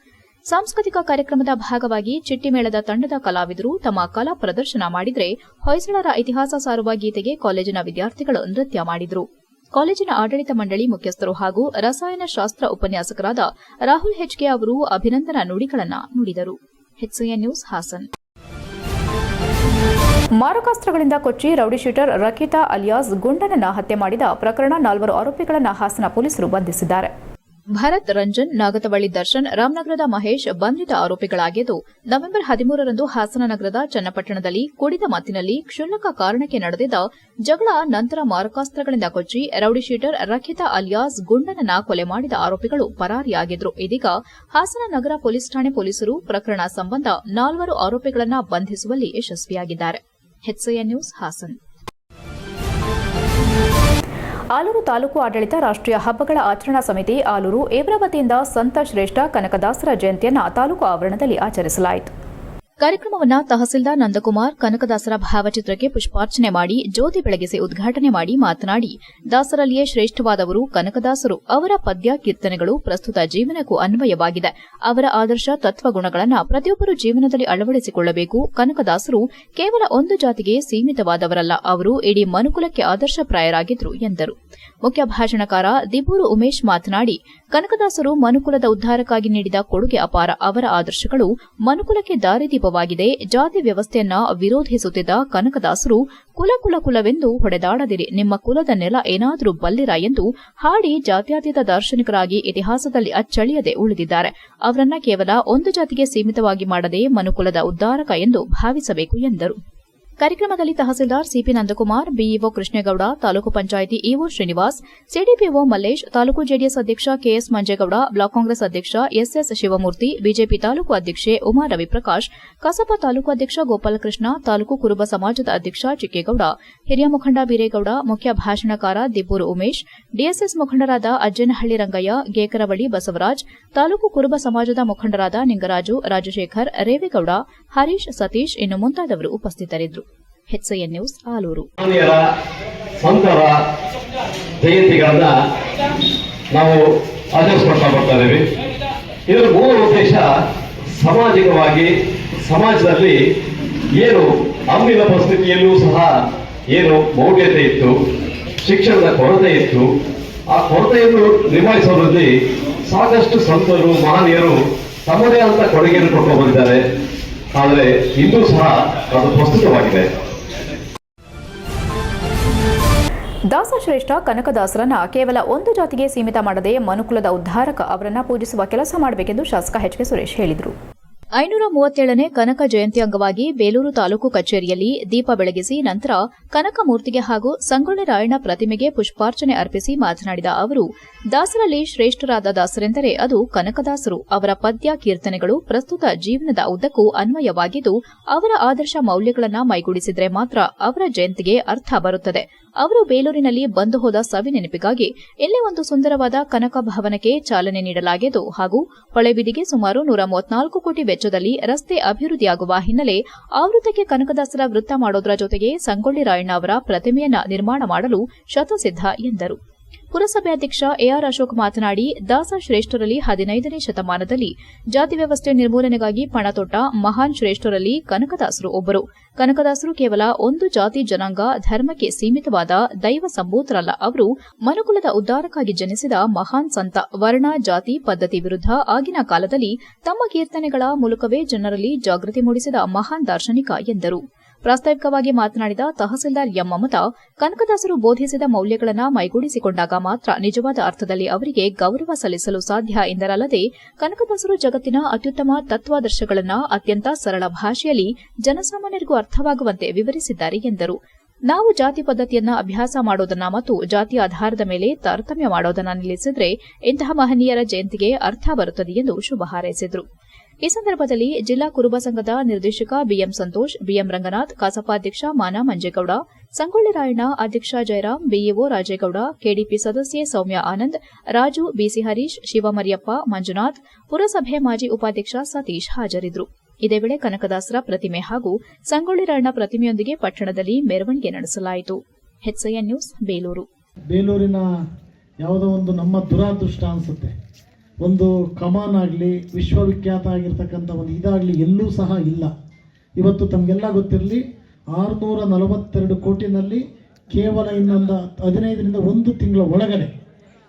ಸಾಂಸ್ಕೃತಿಕ ಕಾರ್ಯಕ್ರಮದ ಭಾಗವಾಗಿ ಚಿಟ್ಟಿಮೇಳದ ತಂಡದ ಕಲಾವಿದರು ತಮ್ಮ ಕಲಾ ಪ್ರದರ್ಶನ ಮಾಡಿದರೆ ಹೊಯ್ಸಳರ ಇತಿಹಾಸ ಸಾರುವ ಗೀತೆಗೆ ಕಾಲೇಜಿನ ವಿದ್ಯಾರ್ಥಿಗಳು ನೃತ್ಯ ಮಾಡಿದರು. ಕಾಲೇಜಿನ ಆಡಳಿತ ಮಂಡಳಿ ಮುಖ್ಯಸ್ಥರು ಹಾಗೂ ರಸಾಯನಶಾಸ್ತ್ರ ಉಪನ್ಯಾಸಕರಾದ ರಾಹುಲ್ ಹೆಚ್ಕೆ ಅವರು ಅಭಿನಂದನಾ ನುಡಿಗಳನ್ನು ನುಡಿದರು. HCN news Hassan. ಮಾರಕಾಸ್ತ್ರಗಳಿಂದ ಕೊಚ್ಚಿ ರೌಡಿ ಶೀಟರ್ ರಕಿತಾ ಅಲಿಯಾಸ್ ಗುಂಡನನ್ನ ಹತ್ಯೆ ಮಾಡಿದ ಪ್ರಕರಣ 4 ಆರೋಪಿಗಳನ್ನು ಹಾಸನ ಪೊಲೀಸರು ಬಂಧಿಸಿದ್ದಾರೆ. ಭರತ್ ರಂಜನ್, ನಾಗತವಳ್ಳಿ ದರ್ಶನ್, ರಾಮನಗರದ ಮಹೇಶ್ ಬಂಧಿತ ಆರೋಪಿಗಳಾಗಿದ್ದು, ನವೆಂಬರ್ 13ರಂದು ಹಾಸನ ನಗರದ ಚನ್ನಪಟ್ಟಣದಲ್ಲಿ ಕುಡಿದ ಮತ್ತಿನಲ್ಲಿ ಕ್ಷುಲ್ಲಕ ಕಾರಣಕ್ಕೆ ನಡೆದಿದ್ದ ಜಗಳ ನಂತರ ಮಾರಕಾಸ್ತ್ರಗಳಿಂದ ಕೊಚ್ಚಿ ರೌಡಿ ಶೀಟರ್ ರಕಿತಾ ಅಲಿಯಾಸ್ ಗುಂಡನನ್ನ ಕೊಲೆ ಮಾಡಿದ ಆರೋಪಿಗಳು ಪರಾರಿಯಾಗಿದ್ರು. ಇದೀಗ ಹಾಸನ ನಗರ ಪೊಲೀಸ್ ಠಾಣೆ ಪೊಲೀಸರು ಪ್ರಕರಣ ಸಂಬಂಧ 4 ಆರೋಪಿಗಳನ್ನು ಬಂಧಿಸುವಲ್ಲಿ ಯಶಸ್ವಿಯಾಗಿದ್ದಾರೆ. HCN news Hassan. ಆಲೂರು ತಾಲೂಕು ಆಡಳಿತ ರಾಷ್ಟ್ರೀಯ ಹಬ್ಬಗಳ ಆಚರಣಾ ಸಮಿತಿ ಆಲೂರು ಇವರ ವತಿಯಿಂದ ಸಂತ ಶ್ರೇಷ್ಠ ಕನಕದಾಸರ ಜಯಂತಿಯನ್ನು ತಾಲೂಕು ಆವರಣದಲ್ಲಿ ಆಚರಿಸಲಾಯಿತು. ಕಾರ್ಯಕ್ರಮವನ್ನು ತಹಸೀಲ್ದಾರ್ ನಂದಕುಮಾರ್ ಕನಕದಾಸರ ಭಾವಚಿತ್ರಕ್ಕೆ ಪುಷ್ಪಾರ್ಚನೆ ಮಾಡಿ ಜ್ಯೋತಿ ಬೆಳಗಿಸಿ ಉದ್ಘಾಟನೆ ಮಾಡಿ ಮಾತನಾಡಿ, ದಾಸರಲ್ಲಿಯೇ ಶ್ರೇಷ್ಠವಾದವರು ಕನಕದಾಸರು. ಅವರ ಪದ್ಯ ಕೀರ್ತನೆಗಳು ಪ್ರಸ್ತುತ ಜೀವನಕ್ಕೂ ಅನ್ವಯವಾಗಿದೆ. ಅವರ ಆದರ್ಶ ತತ್ವಗುಣಗಳನ್ನು ಪ್ರತಿಯೊಬ್ಬರು ಜೀವನದಲ್ಲಿ ಅಳವಡಿಸಿಕೊಳ್ಳಬೇಕು. ಕನಕದಾಸರು ಕೇವಲ ಒಂದು ಜಾತಿಗೆ ಸೀಮಿತವಾದವರಲ್ಲ, ಅವರು ಇಡೀ ಮನುಕುಲಕ್ಕೆ ಆದರ್ಶಪ್ರಾಯರಾಗಿದ್ರು ಎಂದರು. ಮುಖ್ಯ ಭಾಷಣಕಾರ ದಿಬ್ಬೂರು ಉಮೇಶ್ ಮಾತನಾಡಿ, ಕನಕದಾಸರು ಮನುಕುಲದ ಉದ್ಧಾರಕ್ಕಾಗಿ ನೀಡಿದ ಕೊಡುಗೆ ಅಪಾರ. ಅವರ ಆದರ್ಶಗಳು ಮನುಕುಲಕ್ಕೆ ದಾರಿದೀಪವಾಗಿದೆ. ಜಾತಿ ವ್ಯವಸ್ಥೆಯನ್ನ ವಿರೋಧಿಸುತ್ತಿದ್ದ ಕನಕದಾಸರು ಕುಲವೆಂದು ಹೊಡೆದಾಡದಿರಿ, ನಿಮ್ಮ ಕುಲದ ನೆಲ ಏನಾದರೂ ಬಲ್ಲಿರ ಎಂದು ಹಾಡಿ ಜಾತ್ಯತೀತ ದಾರ್ಶನಿಕರಾಗಿ ಇತಿಹಾಸದಲ್ಲಿ ಅಚ್ಚಳಿಯದೆ ಉಳಿದಿದ್ದಾರೆ. ಅವರನ್ನ ಕೇವಲ ಒಂದು ಜಾತಿಗೆ ಸೀಮಿತವಾಗಿ ಮಾಡದೆ ಮನುಕುಲದ ಉದ್ಧಾರಕ ಎಂದು ಭಾವಿಸಬೇಕು ಎಂದರು. ಕಾರ್ಯಕ್ರಮದಲ್ಲಿ tahsildar CP Nandakumar, BEO Krishnegowda, taluk panchayat EO Srinivas, CDPO Mallesh, taluk JDS ಅಧ್ಯಕ್ಷ ಕೆಎಸ್ ಮಂಜೇಗೌಡ, ಬ್ಲಾಕ್ ಕಾಂಗ್ರೆಸ್ ಅಧ್ಯಕ್ಷ ಎಸ್ಎಸ್ ಶಿವಮೂರ್ತಿ, ಬಿಜೆಪಿ ತಾಲೂಕು ಅಧ್ಯಕ್ಷೆ ಉಮಾ ರವಿಪ್ರಕಾಶ್, ಕಸಪ ತಾಲೂಕು ಅಧ್ಯಕ್ಷ ಗೋಪಾಲಕೃಷ್ಣ, ತಾಲೂಕು ಕುರುಬ ಸಮಾಜದ ಅಧ್ಯಕ್ಷ ಚಿಕ್ಕೇಗೌಡ, ಹಿರಿಯ ಮುಖಂಡ ಬೀರೇಗೌಡ, ಮುಖ್ಯ ಭಾಷಣಕಾರ ದಿಬ್ಬೂರು ಉಮೇಶ್, ಡಿಎಸ್ಎಸ್ ಮುಖಂಡರಾದ ಅಜ್ಜನಹಳ್ಳಿ ರಂಗಯ್ಯ, ಗೇಕರವಳ್ಳಿ ಬಸವರಾಜ್, ತಾಲೂಕು ಕುರುಬ ಸಮಾಜದ ಮುಖಂಡರಾದ ನಿಂಗರಾಜು, ರಾಜಶೇಖರ್, ರೇವೇಗೌಡ, ಹರೀಶ್, ಸತೀಶ್ ಇನ್ನು ಮುಂತಾದವರು ಉಪಸ್ಥಿತರಿದ್ದರು. HCN news Alur. ಸಂತರ ಜಯಂತಿಗಳನ್ನ ನಾವು ಆಚರಿಸಿಕೊಳ್ತಾ ಬರ್ತಾ ಇದ್ದೇವೆ. ಇದರ ಮೂಲ ಉದ್ದೇಶ ಸಾಮಾಜಿಕವಾಗಿ ಸಮಾಜದಲ್ಲಿ ಏನು ಅಂದಿನ ಪರಿಸ್ಥಿತಿಯಲ್ಲೂ ಸಹ ಏನು ಮೌಢ್ಯತೆ ಇತ್ತು, ಶಿಕ್ಷಣದ ಕೊರತೆ ಇತ್ತು, ಆ ಕೊರತೆಯನ್ನು ನಿಭಾಯಿಸುವಲ್ಲಿ ಸಾಕಷ್ಟು ಸಂತರು ಮಹನೀಯರು ತಮ್ಮದೇ ಅಂತ ಕೊಡುಗೆಯನ್ನು ಕೊಟ್ಟು ಬಂದಿದ್ದಾರೆ. ಆದರೆ ಇಂದು ಸಹ ಅದು ಪ್ರಸ್ತುತವಾಗಿದೆ. ದಾಸಶ್ರೇಷ್ಠ ಕನಕದಾಸರನ್ನ ಕೇವಲ ಒಂದು ಜಾತಿಗೆ ಸೀಮಿತ ಮಾಡದೆ ಮನುಕುಲದ ಉದ್ಧಾರಕ ಅವರನ್ನ ಪೂಜಿಸುವ ಕೆಲಸ ಮಾಡಬೇಕೆಂದು ಶಾಸಕ ಎಚ್ ಕೆ ಸುರೇಶ್ ಹೇಳಿದರು. 537ನೇ ಕನಕ ಜಯಂತಿ ಅಂಗವಾಗಿ ಬೇಲೂರು ತಾಲೂಕು ಕಚೇರಿಯಲ್ಲಿ ದೀಪ ಬೆಳಗಿಸಿ ನಂತರ ಕನಕ ಮೂರ್ತಿಗೆ ಹಾಗೂ ಸಂಗೊಳ್ಳಿ ರಾಯಣ್ಣ ಪ್ರತಿಮೆಗೆ ಪುಷ್ಪಾರ್ಚನೆ ಅರ್ಪಿಸಿ ಮಾತನಾಡಿದ ಅವರು, ದಾಸರಲ್ಲಿ ಶ್ರೇಷ್ಠರಾದ ದಾಸರೆಂದರೆ ಅದು ಕನಕದಾಸರು. ಅವರ ಪದ್ಯ ಕೀರ್ತನೆಗಳು ಪ್ರಸ್ತುತ ಜೀವನದ ಉದ್ದಕ್ಕೂ ಅನ್ವಯವಾಗಿದ್ದು, ಅವರ ಆದರ್ಶ ಮೌಲ್ಯಗಳನ್ನು ಮೈಗೂಡಿಸಿದರೆ ಮಾತ್ರ ಅವರ ಜಯಂತಿಗೆ ಅರ್ಥ ಬರುತ್ತದೆ. ಅವರು ಬೇಲೂರಿನಲ್ಲಿ ಬಂದು ಹೋದ ಸವಿ ನೆನಪಿಗಾಗಿ ಇಲ್ಲಿ ಒಂದು ಸುಂದರವಾದ ಕನಕ ಭವನಕ್ಕೆ ಚಾಲನೆ ನೀಡಲಾಗಿದ್ದು ಹಾಗೂ ಹೊಳೆಬೀದಿಗೆ ಸುಮಾರು 134 ಕೋಟಿ ವೆಚ್ಚದಲ್ಲಿ ರಸ್ತೆ ಅಭಿವೃದ್ಧಿಯಾಗುವ ಹಿನ್ನೆಲೆ ಆವೃತ್ತಕ್ಕೆ ಕನಕದಾಸರ ವೃತ್ತ ಮಾಡೋದರ ಜೊತೆಗೆ ಸಂಗೊಳ್ಳಿ ರಾಯಣ್ಣ ಅವರ ಪ್ರತಿಮೆಯನ್ನ ನಿರ್ಮಾಣ ಮಾಡಲು ಶತಸಿದ್ಧ ಎಂದರು. ಪುರಸಭೆ ಅಧ್ಯಕ್ಷ ಎಆರ್ ಅಶೋಕ್ ಮಾತನಾಡಿ, ದಾಸ ಶ್ರೇಷ್ಠರಲ್ಲಿ 15ನೇ ಶತಮಾನದಲ್ಲಿ ಜಾತಿ ವ್ಯವಸ್ಥೆ ನಿರ್ಮೂಲನೆಗಾಗಿ ಪಣ ತೊಟ್ಟ ಮಹಾನ್ ಶ್ರೇಷ್ಠರಲ್ಲಿ ಕನಕದಾಸರು ಒಬ್ಬರು. ಕನಕದಾಸರು ಕೇವಲ ಒಂದು ಜಾತಿ ಜನಾಂಗ ಧರ್ಮಕ್ಕೆ ಸೀಮಿತವಾದ ದೈವ ಸಂಭೂತರಲ್ಲ. ಅವರು ಮನುಕುಲದ ಉದ್ಧಾರಕ್ಕಾಗಿ ಜನಿಸಿದ ಮಹಾನ್ ಸಂತ. ವರ್ಣ ಜಾತಿ ಪದ್ಧತಿ ವಿರುದ್ಧ ಆಗಿನ ಕಾಲದಲ್ಲಿ ತಮ್ಮ ಕೀರ್ತನೆಗಳ ಮೂಲಕವೇ ಜನರಲ್ಲಿ ಜಾಗೃತಿ ಮೂಡಿಸಿದ ಮಹಾನ್ ದಾರ್ಶನಿಕ ಎಂದರು. ಪ್ರಾಸ್ತಾವಿಕವಾಗಿ ಮಾತನಾಡಿದ ತಹಸೀಲ್ದಾರ್ ಎಂ ಮಮತಾ, ಕನಕದಾಸರು ಬೋಧಿಸಿದ ಮೌಲ್ಯಗಳನ್ನು ಮೈಗೂಡಿಸಿಕೊಂಡಾಗ ಮಾತ್ರ ನಿಜವಾದ ಅರ್ಥದಲ್ಲಿ ಅವರಿಗೆ ಗೌರವ ಸಲ್ಲಿಸಲು ಸಾಧ್ಯ ಎಂದರಲ್ಲದೆ, ಕನಕದಾಸರು ಜಗತ್ತಿನ ಅತ್ಯುತ್ತಮ ತತ್ವಾದರ್ಶಗಳನ್ನು ಅತ್ಯಂತ ಸರಳ ಭಾಷೆಯಲ್ಲಿ ಜನಸಾಮಾನ್ಯರಿಗೂ ಅರ್ಥವಾಗುವಂತೆ ವಿವರಿಸಿದ್ದಾರೆ ಎಂದರು. ನಾವು ಜಾತಿ ಪದ್ಧತಿಯನ್ನ ಅಭ್ಯಾಸ ಮಾಡೋದನ್ನ ಮತ್ತು ಜಾತಿ ಆಧಾರದ ಮೇಲೆ ತಾರತಮ್ಯ ಮಾಡೋದನ್ನ ನಿಲ್ಲಿಸಿದ್ರೆ ಇಂತಹ ಮಹನೀಯರ ಜಯಂತಿಗೆ ಅರ್ಥ ಬರುತ್ತದೆ ಎಂದು ಶುಭ ಹಾರೈಸಿದರು. ಈ ಸಂದರ್ಭದಲ್ಲಿ ಜಿಲ್ಲಾ ಕುರುಬ ಸಂಘದ ನಿರ್ದೇಶಕ ಬಿಎಂ ಸಂತೋಷ್, ಬಿಎಂ ರಂಗನಾಥ್, ಕಸಾಪ ಅಧ್ಯಕ್ಷ ಮಾನ ಮಂಜೇಗೌಡ, ಸಂಗೊಳ್ಳಿ ರಾಯಣ್ಣ ಅಧ್ಯಕ್ಷ ಜಯರಾಮ್, ಬಿಇಒ ರಾಜೇಗೌಡ, ಕೆಡಿಪಿ ಸದಸ್ಯೆ ಸೌಮ್ಯ ಆನಂದ್, ರಾಜು, ಬಿಸಿ ಹರೀಶ್, ಶಿವಮರಿಯಪ್ಪ, ಮಂಜುನಾಥ್, ಪುರಸಭೆ ಮಾಜಿ ಉಪಾಧ್ಯಕ್ಷ ಸತೀಶ್ ಹಾಜರಿದ್ದರು. ಇದೇ ವೇಳೆ ಕನಕದಾಸರ ಪ್ರತಿಮೆ ಹಾಗೂ ಸಂಗೊಳ್ಳಿ ರಾಯಣ್ಣ ಪ್ರತಿಮೆಯೊಂದಿಗೆ ಪಟ್ಟಣದಲ್ಲಿ ಮೆರವಣಿಗೆ ನಡೆಸಲಾಯಿತು. HCN news, Belur. ಬೇಲೂರಿನ ಯಾವುದೋ ಒಂದು ನಮ್ಮ ದುರಾದೃಷ್ಟ ಅನಿಸುತ್ತೆ. ಒಂದು ಕಮಾನ್ ಆಗಲಿ, ವಿಶ್ವವಿಖ್ಯಾತ ಆಗಿರ್ತಕ್ಕಂಥ ಒಂದು ಇದಾಗಲಿ ಎಲ್ಲೂ ಸಹ ಇಲ್ಲ. ಇವತ್ತು ತಮಗೆಲ್ಲ ಗೊತ್ತಿರಲಿ, 642 ಕೋಟಿನಲ್ಲಿ ಕೇವಲ ಇನ್ನೊಂದು 15ರಿಂದ 1 ತಿಂಗಳ ಒಳಗಡೆ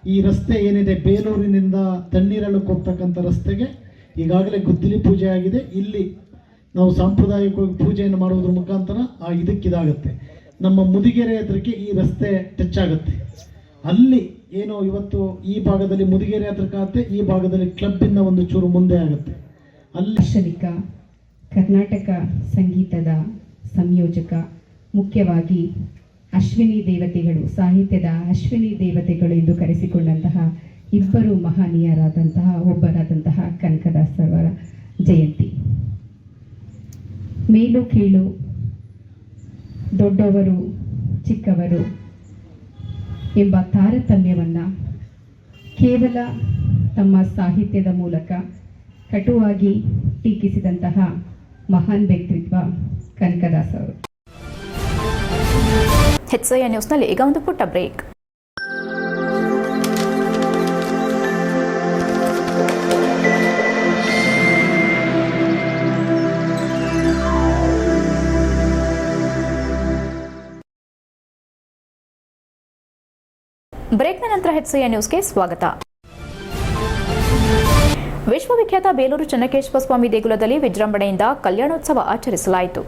ಈ ರಸ್ತೆ ಏನಿದೆ, ಬೇಲೂರಿನಿಂದ ತಣ್ಣೀರಳ್ಳಕ್ಕೆ ಹೋಗ್ತಕ್ಕಂಥ ರಸ್ತೆಗೆ ಈಗಾಗಲೇ ಗುದ್ದಲಿ ಪೂಜೆ ಆಗಿದೆ. ಇಲ್ಲಿ ನಾವು ಸಾಂಪ್ರದಾಯಿಕವಾಗಿ ಪೂಜೆಯನ್ನು ಮಾಡುವುದ್ರ ಮುಖಾಂತರ ಇದಕ್ಕಿದಾಗುತ್ತೆ. ನಮ್ಮ ಮುದಿಗೆರೆ ಹತ್ರಕ್ಕೆ ಈ ರಸ್ತೆ ಟಚ್ ಆಗುತ್ತೆ. ಅಲ್ಲಿ ಏನೋ ಇವತ್ತು ಈ ಭಾಗದಲ್ಲಿ ಮುದಿಗೆರೆ ಹತ್ರಕ್ಕಾಗುತ್ತೆ, ಈ ಭಾಗದಲ್ಲಿ ಕ್ಲಬ್ಬಿಂದ ಒಂದು ಚೂರು ಮುಂದೆ ಆಗುತ್ತೆ. ಅಲ್ಲಿ ದಾರ್ಶನಿಕ, ಕರ್ನಾಟಕ ಸಂಗೀತದ ಸಂಯೋಜಕ, ಮುಖ್ಯವಾಗಿ ಅಶ್ವಿನಿ ದೇವತೆಗಳು, ಸಾಹಿತ್ಯದ ಅಶ್ವಿನಿ ದೇವತೆಗಳು ಎಂದು ಕರೆಸಿಕೊಂಡಂತಹ ಇಬ್ಬರು ಮಹನೀಯರಾದಂತಹ ಒಬ್ಬರಾದಂತಹ ಕನಕದಾಸರವರ ಜಯಂತಿ. ಮೇಲು ಕೀಳು, ದೊಡ್ಡವರು ಚಿಕ್ಕವರು ಎಂಬ ತಾರತಮ್ಯವನ್ನು ಕೇವಲ ತಮ್ಮ ಸಾಹಿತ್ಯದ ಮೂಲಕ ಕಟುವಾಗಿ ಟೀಕಿಸಿದಂತಹ ಮಹಾನ್ ವ್ಯಕ್ತಿತ್ವ ಕನಕದಾಸ ಅವರು. HCN ನ್ಯೂಸ್ನಲ್ಲಿ ಈಗ ಒಂದು ಪುಟ್ಟ ಬ್ರೇಕ್. ಬ್ರೇಕ್ನ ನಂತರ HCN ನ್ಯೂಸ್ಗೆ ಸ್ವಾಗತ. ವಿಶ್ವವಿಖ್ಯಾತ ಬೇಲೂರು ಚೆನ್ನಕೇಶವ ಸ್ವಾಮಿ ದೇಗುಲದಲ್ಲಿ ವಿಜೃಂಭಣೆಯಿಂದ ಕಲ್ಯಾಣೋತ್ಸವ ಆಚರಿಸಲಾಯಿತು.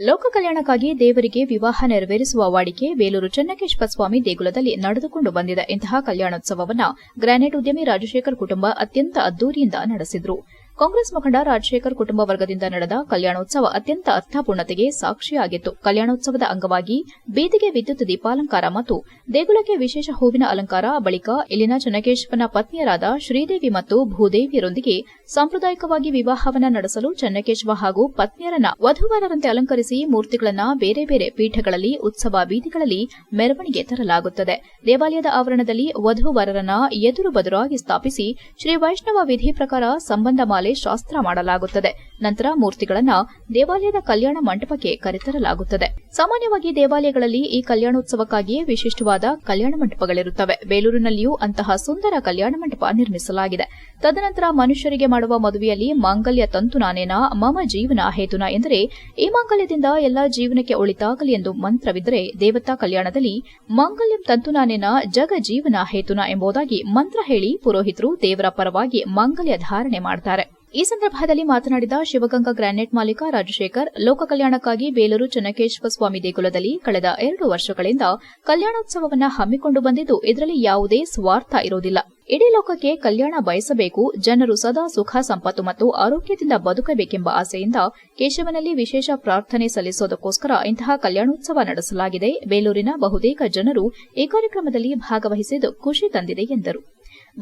ಲೋಕ ಕಲ್ಯಾಣಕ್ಕಾಗಿ ದೇವರಿಗೆ ವಿವಾಹ ನೆರವೇರಿಸುವ ವಾಡಿಕೆ ಬೇಲೂರು ಚೆನ್ನಕೇಶವ ಸ್ವಾಮಿ ದೇಗುಲದಲ್ಲಿ ನಡೆದುಕೊಂಡು ಬಂದಿದೆ. ಇಂತಹ ಕಲ್ಯಾಣೋತ್ಸವವನ್ನು ಗ್ರಾನೈಟ್ ಉದ್ಯಮಿ ರಾಜಶೇಖರ್ ಕುಟುಂಬ ಅತ್ಯಂತ ಅದ್ದೂರಿಯಿಂದ ನಡೆಸಿದ್ರು. ಕಾಂಗ್ರೆಸ್ ಮುಖಂಡ ರಾಜಶೇಖರ್ ಕುಟುಂಬ ವರ್ಗದಿಂದ ನಡೆದ ಕಲ್ಯಾಣೋತ್ಸವ ಅತ್ಯಂತ ಅರ್ಥಪೂರ್ಣತೆಗೆ ಸಾಕ್ಷಿಯಾಗಿತ್ತು. ಕಲ್ಯಾಣೋತ್ಸವದ ಅಂಗವಾಗಿ ಬೀದಿಗೆ ವಿದ್ಯುತ್ ದೀಪಾಲಂಕಾರ ಮತ್ತು ದೇಗುಲಕ್ಕೆ ವಿಶೇಷ ಹೂವಿನ ಅಲಂಕಾರ, ಬಳಿಕ ಇಲ್ಲಿನ ಚೆನ್ನಕೇಶವನ ಪತ್ನಿಯರಾದ ಶ್ರೀದೇವಿ ಮತ್ತು ಭೂದೇವಿಯರೊಂದಿಗೆ ಸಾಂಪ್ರದಾಯಿಕವಾಗಿ ವಿವಾಹವನ್ನ ನಡೆಸಲು ಚೆನ್ನಕೇಶವ ಹಾಗೂ ಪತ್ನಿಯರನ್ನ ವಧುವರರಂತೆ ಅಲಂಕರಿಸಿ ಮೂರ್ತಿಗಳನ್ನ ಬೇರೆ ಬೇರೆ ಪೀಠಗಳಲ್ಲಿ, ಉತ್ಸವ ಬೀದಿಗಳಲ್ಲಿ ಮೆರವಣಿಗೆ ತರಲಾಗುತ್ತದೆ. ದೇವಾಲಯದ ಆವರಣದಲ್ಲಿ ವಧುವರರನ್ನ ಎದುರು ಬದುರಾಗಿ ಸ್ಥಾಪಿಸಿ ಶ್ರೀ ವೈಷ್ಣವ ವಿಧಿ ಪ್ರಕಾರ ಸಂಬಂಧ ಮಾಲೆ ಶಾಸ್ತ್ರ ಮಾಡಲಾಗುತ್ತದೆ. ನಂತರ ಮೂರ್ತಿಗಳನ್ನ ದೇವಾಲಯದ ಕಲ್ಯಾಣ ಮಂಟಪಕ್ಕೆ ಕರೆತರಲಾಗುತ್ತದೆ. ಸಾಮಾನ್ಯವಾಗಿ ದೇವಾಲಯಗಳಲ್ಲಿ ಈ ಕಲ್ಯಾಣೋತ್ಸವಕ್ಕಾಗಿಯೇ ವಿಶಿಷ್ಟವಾದ ಕಲ್ಯಾಣ ಮಂಟಪಗಳಿರುತ್ತವೆ. ಬೇಲೂರಿನಲ್ಲಿಯೂ ಅಂತಹ ಸುಂದರ ಕಲ್ಯಾಣ ಮಂಟಪ ನಿರ್ಮಿಸಲಾಗಿದೆ. ತದನಂತರ ಮನುಷ್ಯರಿಗೆ ಮಾಡುವ ಮದುವೆಯಲ್ಲಿ ಮಾಂಗಲ್ಯ ತಂತು ನಾನೇನ ಮಮ ಜೀವನ ಹೇತುನ ಎಂದರೆ ಈ ಮಾಂಗಲ್ಯದಿಂದ ಎಲ್ಲಾ ಜೀವನಕ್ಕೆ ಒಳಿತಾಗಲಿ ಎಂದು ಮಂತ್ರವಿದ್ದರೆ, ದೇವತಾ ಕಲ್ಯಾಣದಲ್ಲಿ ಮಾಂಗಲ್ಯಂ ತಂತು ನಾನೇನ ಜಗ ಜೀವನ ಹೇತುನ ಎಂಬುದಾಗಿ ಮಂತ್ರ ಹೇಳಿ ಪುರೋಹಿತರು ದೇವರ ಪರವಾಗಿ ಮಾಂಗಲ್ಯ ಧಾರಣೆ ಮಾಡುತ್ತಾರೆ. ಈ ಸಂದರ್ಭದಲ್ಲಿ ಮಾತನಾಡಿದ ಶಿವಗಂಗಾ ಗ್ರಾನೈಟ್ ಮಾಲೀಕ ರಾಜಶೇಖರ್, ಲೋಕ ಕಲ್ಯಾಣಕ್ಕಾಗಿ ಬೇಲೂರು ಚೆನ್ನಕೇಶವ ಸ್ವಾಮಿ ದೇಗುಲದಲ್ಲಿ ಕಳೆದ 2 ವರ್ಷಗಳಿಂದ ಕಲ್ಯಾಣೋತ್ಸವವನ್ನು ಹಮ್ಮಿಕೊಂಡು ಬಂದಿದ್ದು, ಇದರಲ್ಲಿ ಯಾವುದೇ ಸ್ವಾರ್ಥ ಇರುವುದಿಲ್ಲ. ಇಡೀ ಲೋಕಕ್ಕೆ ಕಲ್ಯಾಣ ಬಯಸಬೇಕು, ಜನರು ಸದಾ ಸುಖ, ಸಂಪತ್ತು ಮತ್ತು ಆರೋಗ್ಯದಿಂದ ಬದುಕಬೇಕೆಂಬ ಆಸೆಯಿಂದ ಕೇಶವನಲ್ಲಿ ವಿಶೇಷ ಪ್ರಾರ್ಥನೆ ಸಲ್ಲಿಸೋದಕ್ಕೋಸ್ಕರ ಇಂತಹ ಕಲ್ಯಾಣೋತ್ಸವ ನಡೆಸಲಾಗಿದೆ. ಬೇಲೂರಿನ ಬಹುತೇಕ ಜನರು ಈ ಕಾರ್ಯಕ್ರಮದಲ್ಲಿ ಭಾಗವಹಿಸಿದ್ದು ಖುಷಿ ತಂದಿದೆ ಎಂದರು.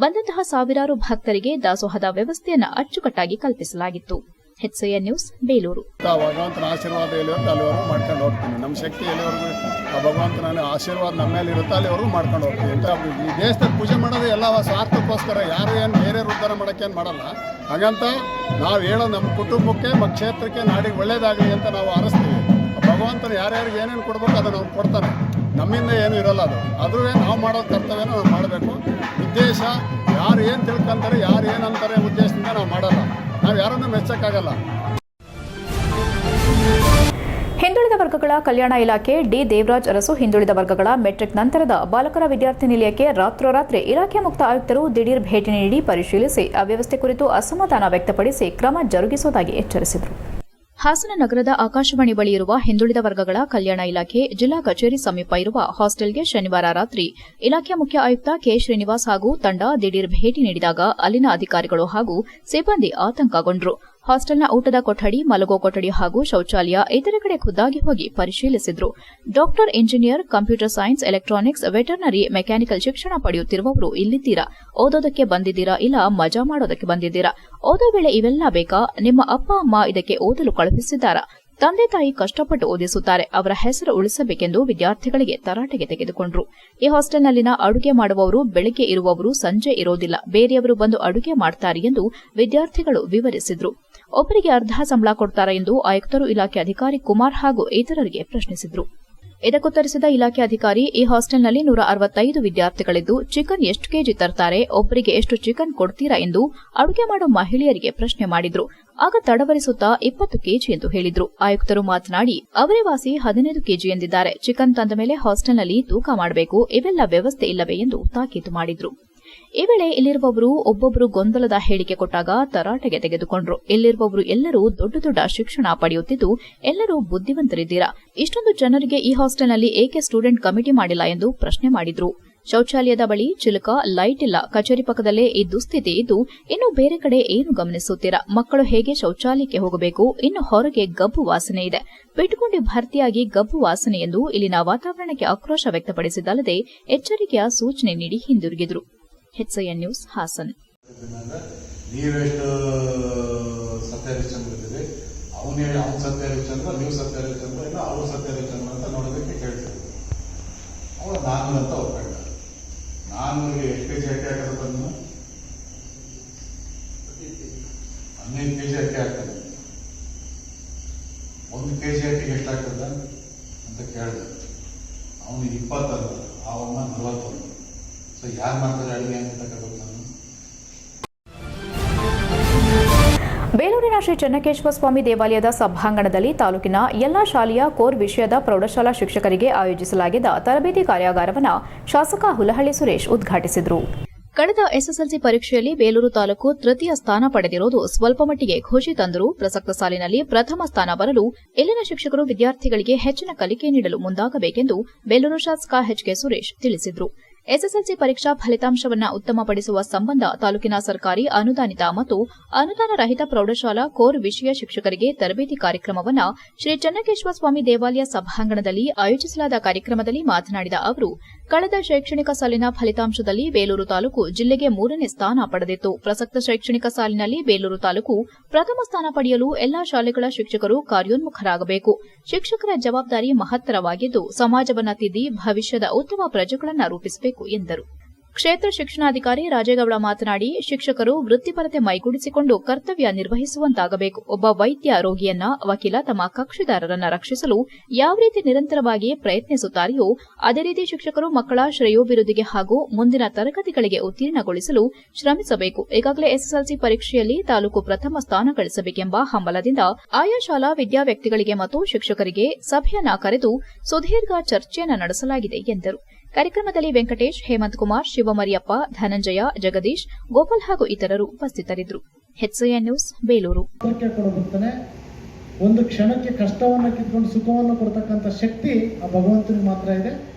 ಬಂದಂತಹ ಸಾವಿರಾರು ಭಕ್ತರಿಗೆ ದಾಸೋಹದ ವ್ಯವಸ್ಥೆಯನ್ನು ಅಚ್ಚುಕಟ್ಟಾಗಿ ಕಲ್ಪಿಸಲಾಗಿತ್ತು. HCN news, Belur. ಭಗವಂತನ ಆಶೀರ್ವಾದ ಎಲ್ಲಿವರೆಗೂ ಅಲ್ಲಿವರೆಗೂ ಮಾಡ್ಕೊಂಡು ಹೋಗ್ತೀನಿ. ನಮ್ಮ ಶಕ್ತಿ ಎಲ್ಲಿವರೆಗೂ ಆ ಭಗವಂತನ ಆಶೀರ್ವಾದ ನಮ್ಮ ಮೇಲೆ ಇರುತ್ತೆ ಅಲ್ಲಿವರೆಗೂ ಮಾಡ್ಕೊಂಡು ಹೋಗ್ತೀನಿ. ಈ ದೇಶದಲ್ಲಿ ಪೂಜೆ ಮಾಡೋದು ಎಲ್ಲ ಸ್ವಾರ್ಥಕ್ಕೋಸ್ಕರ, ಯಾರು ಏನು ಬೇರೆ ಉದ್ಧಾರ ಮಾಡೋಕ್ಕೇನು ಮಾಡಲ್ಲ. ಹಾಗಂತ ನಾವು ಹೇಳೋ ನಮ್ಮ ಕುಟುಂಬಕ್ಕೆ, ನಮ್ಮ ಕ್ಷೇತ್ರಕ್ಕೆ, ನಾಡಿಗೆ ಒಳ್ಳೇದಾಗಲಿ ಅಂತ ನಾವು ಹಾರಸ್ತೀವಿ. ಭಗವಂತನ ಯಾರ್ಯಾರಿಗೆ ಏನೇನು ಕೊಡ್ಬೇಕು ಅದನ್ನು ಅವ್ನು ಕೊಡ್ತಾನೆ. ನಮ್ಮಿಂದ ಏನೂ ಇರೋಲ್ಲ. ಅದುವೇ ನಾವು ಮಾಡೋ ಕರ್ತವ್ಯನ ನಾವು ಮಾಡಬೇಕು. ಉದ್ದೇಶ ಯಾರು ಏನು ತಿಳ್ಕೊಂತಾರೆ, ಯಾರು ಏನಂತಾರೆ ಉದ್ದೇಶದಿಂದ ನಾವು ಮಾಡಲ್ಲ. ನಾವು ಯಾರನ್ನೂ ಮೆಚ್ಚಕ್ಕಾಗಲ್ಲ. ಹಿಂದುಳಿದ ವರ್ಗಗಳ ಕಲ್ಯಾಣ ಇಲಾಖೆ ಡಿ ದೇವರಾಜ್ ಅರಸು ಹಿಂದುಳಿದ ವರ್ಗಗಳ ಮೆಟ್ರಿಕ್ ನಂತರದ ಬಾಲಕರ ವಿದ್ಯಾರ್ಥಿ ನಿಲಯಕ್ಕೆ ರಾತ್ರೋರಾತ್ರಿ ಇಲಾಖೆ ಮುಕ್ತ ಆಯುಕ್ತರು ದಿಢೀರ್ ಭೇಟಿ ನೀಡಿ ಪರಿಶೀಲಿಸಿ ಅವ್ಯವಸ್ಥೆ ಕುರಿತು ಅಸಮಾಧಾನ ವ್ಯಕ್ತಪಡಿಸಿ ಕ್ರಮ ಜರುಗಿಸುವುದಾಗಿ ಎಚ್ಚರಿಸಿದರು. ಹಾಸನ ನಗರದ ಆಕಾಶವಾಣಿ ಬಳಿ ಇರುವ ಹಿಂದುಳಿದ ವರ್ಗಗಳ ಕಲ್ಯಾಣ ಇಲಾಖೆ ಜಿಲ್ಲಾ ಕಚೇರಿ ಸಮೀಪ ಇರುವ ಹಾಸ್ಟೆಲ್ಗೆ ಶನಿವಾರ ರಾತ್ರಿ ಇಲಾಖೆ ಮುಖ್ಯ ಆಯುಕ್ತ ಕೆ ಶ್ರೀನಿವಾಸ್ ಹಾಗೂ ತಂಡ ದಿಢೀರ್ ಭೇಟಿ ನೀಡಿದಾಗ ಅಲ್ಲಿನ ಅಧಿಕಾರಿಗಳು ಹಾಗೂ ಸಿಬ್ಬಂದಿ ಆತಂಕಗೊಂಡರು. ಹಾಸ್ಟೆಲ್ನ ಊಟದ ಕೊಠಡಿ, ಮಲಗೋ ಕೊಠಡಿ ಹಾಗೂ ಶೌಚಾಲಯ ಇತರೆ ಕಡೆ ಖುದ್ದಾಗಿ ಹೋಗಿ ಪರಿಶೀಲಿಸಿದ್ರು. Doctor, engineer, computer science, electronics, veterinary, mechanical ಶಿಕ್ಷಣ ಪಡೆಯುತ್ತಿರುವವರು ಇಲ್ಲಿದ್ದೀರಾ? ಓದೋದಕ್ಕೆ ಬಂದಿದ್ದೀರಾ? ಇಲ್ಲ ಮಜಾ ಮಾಡೋದಕ್ಕೆ ಬಂದಿದ್ದೀರಾ? ಓದೋ ವೇಳೆ ಇವೆಲ್ಲ ಬೇಕಾ? ನಿಮ್ಮ ಅಪ್ಪ ಅಮ್ಮ ಇದಕ್ಕೆ ಓದಲು ಕಳುಹಿಸಿದ್ದಾರಾ? ತಂದೆ ತಾಯಿ ಕಷ್ಟಪಟ್ಟು ಓದಿಸುತ್ತಾರೆ, ಅವರ ಹೆಸರು ಉಳಿಸಬೇಕೆಂದು ವಿದ್ಯಾರ್ಥಿಗಳಿಗೆ ತರಾಟೆಗೆ ತೆಗೆದುಕೊಂಡ್ರು. ಈ ಹಾಸ್ಟೆಲ್ನಲ್ಲಿನ ಅಡುಗೆ ಮಾಡುವವರು ಬೆಳಗ್ಗೆ ಇರುವವರು ಸಂಜೆ ಇರೋದಿಲ್ಲ, ಬೇರೆಯವರು ಬಂದು ಅಡುಗೆ ಮಾಡ್ತಾರೆ ಎಂದು ವಿದ್ಯಾರ್ಥಿಗಳು ವಿವರಿಸಿದ್ರು. ಒಬ್ಬರಿಗೆ ಅರ್ಧ ಸಂಬಳ ಕೊಡ್ತಾರಾ ಎಂದು ಆಯುಕ್ತರು, ಇಲಾಖೆ ಅಧಿಕಾರಿ ಕುಮಾರ್ ಹಾಗೂ ಇತರರಿಗೆ ಪ್ರಶ್ನಿಸಿದ್ರು. ಇದಕ್ಕುತ್ತರಿಸಿದ ಇಲಾಖೆ ಅಧಿಕಾರಿ, ಈ ಹಾಸ್ಟೆಲ್ನಲ್ಲಿ 165 ವಿದ್ಯಾರ್ಥಿಗಳಿದ್ದು ಚಿಕನ್ ಎಷ್ಟು ಕೆಜಿ ತರ್ತಾರೆ, ಒಬ್ಬರಿಗೆ ಎಷ್ಟು ಚಿಕನ್ ಕೊಡ್ತೀರಾ ಎಂದು ಅಡುಗೆ ಮಾಡೋ ಮಹಿಳೆಯರಿಗೆ ಪ್ರಶ್ನೆ ಮಾಡಿದ್ರು. ಆಗ ತಡವರಿಸುತ್ತಾ 20 ಕೆಜಿ ಎಂದು ಹೇಳಿದ್ರು. ಆಯುಕ್ತರು ಮಾತನಾಡಿ, ಅವರೇ ವಾಸಿ 15 ಕೆಜಿ ಎಂದಿದ್ದಾರೆ. ಚಿಕನ್ ತಂದ ಮೇಲೆ ಹಾಸ್ಟೆಲ್ನಲ್ಲಿ ತೂಕ ಮಾಡಬೇಕು, ಇವೆಲ್ಲ ವ್ಯವಸ್ಥೆ ಇಲ್ಲವೇ ಎಂದು ತಾಕೀತು ಮಾಡಿದ್ರು. ಈ ವೇಳೆ ಇಲ್ಲಿರುವವರು ಒಬ್ಬೊಬ್ಬರು ಗೊಂದಲದ ಹೇಳಿಕೆ ಕೊಟ್ಟಾಗ ತರಾಟೆಗೆ ತೆಗೆದುಕೊಂಡ್ರು. ಇಲ್ಲಿರುವವರು ಎಲ್ಲರೂ ದೊಡ್ಡ ದೊಡ್ಡ ಶಿಕ್ಷಣ ಪಡೆಯುತ್ತಿದ್ದು ಎಲ್ಲರೂ ಬುದ್ಧಿವಂತರಿದ್ದೀರಾ? ಇಷ್ಟೊಂದು ಜನರಿಗೆ ಈ ಹಾಸ್ಟೆಲ್ನಲ್ಲಿ ಏಕೆ ಸ್ಟೂಡೆಂಟ್ ಕಮಿಟಿ ಮಾಡಿಲ್ಲ ಎಂದು ಪ್ರಶ್ನೆ ಮಾಡಿದ್ರು. ಶೌಚಾಲಯದ ಬಳಿ ಚಿಲಕ, ಲೈಟ್ ಇಲ್ಲ, ಕಚೇರಿ ಪಕ್ಕದಲ್ಲೇ ಈ ದುಸ್ಥಿತಿ ಇದ್ದು ಇನ್ನು ಬೇರೆ ಕಡೆ ಏನು ಗಮನಿಸುತ್ತೀರಾ? ಮಕ್ಕಳು ಹೇಗೆ ಶೌಚಾಲಯಕ್ಕೆ ಹೋಗಬೇಕು? ಇನ್ನು ಹೊರಗೆ ಗಬ್ಬು ವಾಸನೆ ಇದೆ, ಬಿಟ್ಕೊಂಡು ಭರ್ತಿಯಾಗಿ ಗಬ್ಬು ವಾಸನೆ ಎಂದು ಇಲ್ಲಿನ ವಾತಾವರಣಕ್ಕೆ ಆಕ್ರೋಶ ವ್ಯಕ್ತಪಡಿಸಿದಲ್ಲದೆ ಎಚ್ಚರಿಕೆಯ ಸೂಚನೆ ನೀಡಿ ಹಿಂದಿರುಗಿದ್ರು. HCN news, Haasan. ನೀವೆಷ್ಟು ಸತ್ಯಹರಿಶ್ಚಂದ್ರ ಇದ್ದೀರಿ, ಅವನು ಹೇಳಿ ಅವ್ನು ಸತ್ಯಹರಿಶ್ಚಂದ್ರ, ನೀವು ಸತ್ಯಹರಿಶ್ಚಂದ್ರ, ಇಲ್ಲ ಅವರು ಸತ್ಯಹರಿಶ್ಚಂದ್ರ ಅಂತ ನೋಡೋದಕ್ಕೆ ಕೇಳ್ತೀವಿ. ಅವಳು 400 ಅಂತ ಒಪ್ಕೊಂಡ. 400ಗೆ ಎಷ್ಟು ಕೆಜಿ ಅಕ್ಕಿ ಹಾಕೋದು ಬಂದು 15 ಕೆಜಿ ಅಕ್ಕಿ ಹಾಕ್ತದೆ. 1 ಕೆಜಿ ಅಕ್ಕಿಗೆ ಎಷ್ಟು ಆಗ್ತದ ಅಂತ ಕೇಳಿದೆ. ಅವನು 20 ಅಲ್ಲ, ಅವನ್ನ 41. ಸೊ ಯಾರು ಮಾಡ್ತಾರೆ ಅಡುಗೆ ಅಂತ ತಗೋಬೇಕು ನಾನು. ಬೇಲೂರಿನ ಶ್ರೀ ಚೆನ್ನಕೇಶವ ಸ್ವಾಮಿ ದೇವಾಲಯದ ಸಭಾಂಗಣದಲ್ಲಿ ತಾಲೂಕಿನ ಎಲ್ಲಾ ಶಾಲೆಯ ಕೋರ್ ವಿಷಯದ ಪ್ರೌಢಶಾಲಾ ಶಿಕ್ಷಕರಿಗೆ ಆಯೋಜಿಸಲಾಗಿದ್ದ ತರಬೇತಿ ಕಾರ್ಯಾಗಾರವನ್ನು ಶಾಸಕ ಹುಲಹಳ್ಳಿ ಸುರೇಶ್ ಉದ್ಘಾಟಿಸಿದರು. ಕಳೆದ ಎಸ್ಎಸ್ಎಲ್ಸಿ ಪರೀಕ್ಷೆಯಲ್ಲಿ ಬೇಲೂರು ತಾಲೂಕು ತೃತೀಯ ಸ್ಥಾನ ಪಡೆದಿರುವುದು ಸ್ವಲ್ಪ ಮಟ್ಟಿಗೆ ಖುಷಿ ತಂದರೂ ಪ್ರಸಕ್ತ ಸಾಲಿನಲ್ಲಿ ಪ್ರಥಮ ಸ್ಥಾನ ಬರಲು ಇಲ್ಲಿನ ಶಿಕ್ಷಕರು ವಿದ್ಯಾರ್ಥಿಗಳಿಗೆ ಹೆಚ್ಚಿನ ಕಲಿಕೆ ನೀಡಲು ಮುಂದಾಗಬೇಕೆಂದು ಬೇಲೂರು ಶಾಸಕ ಎಚ್ಕೆ ಸುರೇಶ್ ತಿಳಿಸಿದರು. ಎಸ್ಎಸ್ಎಲ್ಸಿ ಪರೀಕ್ಷಾ ಫಲಿತಾಂಶವನ್ನು ಉತ್ತಮಪಡಿಸುವ ಸಂಬಂಧ ತಾಲೂಕಿನ ಸರ್ಕಾರಿ ಅನುದಾನಿತ ಮತ್ತು ಅನುದಾನ ರಹಿತ ಪ್ರೌಢಶಾಲಾ ಕೋರ್ ವಿಷಯ ಶಿಕ್ಷಕರಿಗೆ ತರಬೇತಿ ಕಾರ್ಯಕ್ರಮವನ್ನು ಶ್ರೀ ಚೆನ್ನಕೇಶವ ಸ್ವಾಮಿ ದೇವಾಲಯ ಸಭಾಂಗಣದಲ್ಲಿ ಆಯೋಜಿಸಲಾದ ಕಾರ್ಯಕ್ರಮದಲ್ಲಿ ಮಾತನಾಡಿದ ಅವರು, ಕಳೆದ ಶೈಕ್ಷಣಿಕ ಸಾಲಿನ ಫಲಿತಾಂಶದಲ್ಲಿ ಬೇಲೂರು ತಾಲೂಕು ಜಿಲ್ಲೆಗೆ 3ನೇ ಸ್ಥಾನ ಪಡೆದಿತ್ತು. ಪ್ರಸಕ್ತ ಶೈಕ್ಷಣಿಕ ಸಾಲಿನಲ್ಲಿ ಬೇಲೂರು ತಾಲೂಕು ಪ್ರಥಮ ಸ್ಥಾನ ಪಡೆಯಲು ಎಲ್ಲಾ ಶಾಲೆಗಳ ಶಿಕ್ಷಕರು ಕಾರ್ಯೋನ್ಮುಖರಾಗಬೇಕು. ಶಿಕ್ಷಕರ ಜವಾಬ್ದಾರಿ ಮಹತ್ತರವಾಗಿದ್ದು ಸಮಾಜವನ್ನು ತಿದ್ದಿ ಭವಿಷ್ಯದ ಉತ್ತಮ ಪ್ರಜೆಗಳನ್ನು ರೂಪಿಸಬೇಕು ಎಂದರು. ಕ್ಷೇತ್ರ ಶಿಕ್ಷಣಾಧಿಕಾರಿ ರಾಜೇಗೌಡ ಮಾತನಾಡಿ, ಶಿಕ್ಷಕರು ವೃತ್ತಿಪರತೆ ಮೈಗೂಡಿಸಿಕೊಂಡು ಕರ್ತವ್ಯ ನಿರ್ವಹಿಸುವಂತಾಗಬೇಕು. ಒಬ್ಬ ವೈದ್ಯ ರೋಗಿಯನ್ನ, ವಕೀಲ ತಮ್ಮ ಕಕ್ಷಿದಾರರನ್ನ ರಕ್ಷಿಸಲು ಯಾವ ರೀತಿ ನಿರಂತರವಾಗಿ ಪ್ರಯತ್ನಿಸುತ್ತಾರೆಯೋ ಅದೇ ರೀತಿ ಶಿಕ್ಷಕರು ಮಕ್ಕಳ ಶ್ರೇಯೋಭಿವೃದ್ಧಿಗೆ ಹಾಗೂ ಮುಂದಿನ ತರಗತಿಗಳಿಗೆ ಉತ್ತೀರ್ಣಗೊಳಿಸಲು ಶ್ರಮಿಸಬೇಕು. ಈಗಾಗಲೇ ಎಸ್ಎಸ್ಎಲ್ಸಿ ಪರೀಕ್ಷೆಯಲ್ಲಿ ತಾಲೂಕು ಪ್ರಥಮ ಸ್ಥಾನ ಗಳಿಸಬೇಕೆಂಬ ಹಂಬಲದಿಂದ ಆಯಾ ಶಾಲಾ ವಿದ್ಯಾವ್ಯಕ್ತಿಗಳಿಗೆ ಮತ್ತು ಶಿಕ್ಷಕರಿಗೆ ಸಭೆಯನ್ನ ಕರೆದು ಸುದೀರ್ಘ ಚರ್ಚೆಯನ್ನು ನಡೆಸಲಾಗಿದೆ ಎಂದರು. ಕಾರ್ಯಕ್ರಮದಲ್ಲಿ ವೆಂಕಟೇಶ್, ಹೇಮಂತ್ ಕುಮಾರ್, ಶಿವಮರಿಯಪ್ಪ, ಧನಂಜಯ, ಜಗದೀಶ್, ಗೋಪಾಲ್ ಹಾಗೂ ಇತರರು ಉಪಸ್ಥಿತರಿದ್ದರು. HCN news, Belur. ಒಂದು ಕ್ಷಣಕ್ಕೆ ಕಷ್ಟವನ್ನು ಕಿತ್ಕೊಂಡು ಸುಖವನ್ನು ಕೊಡ್ತಕ್ಕಂಥ ಶಕ್ತಿ ಆ ಭಗವಂತನಿಗೆ ಮಾತ್ರ ಇದೆ.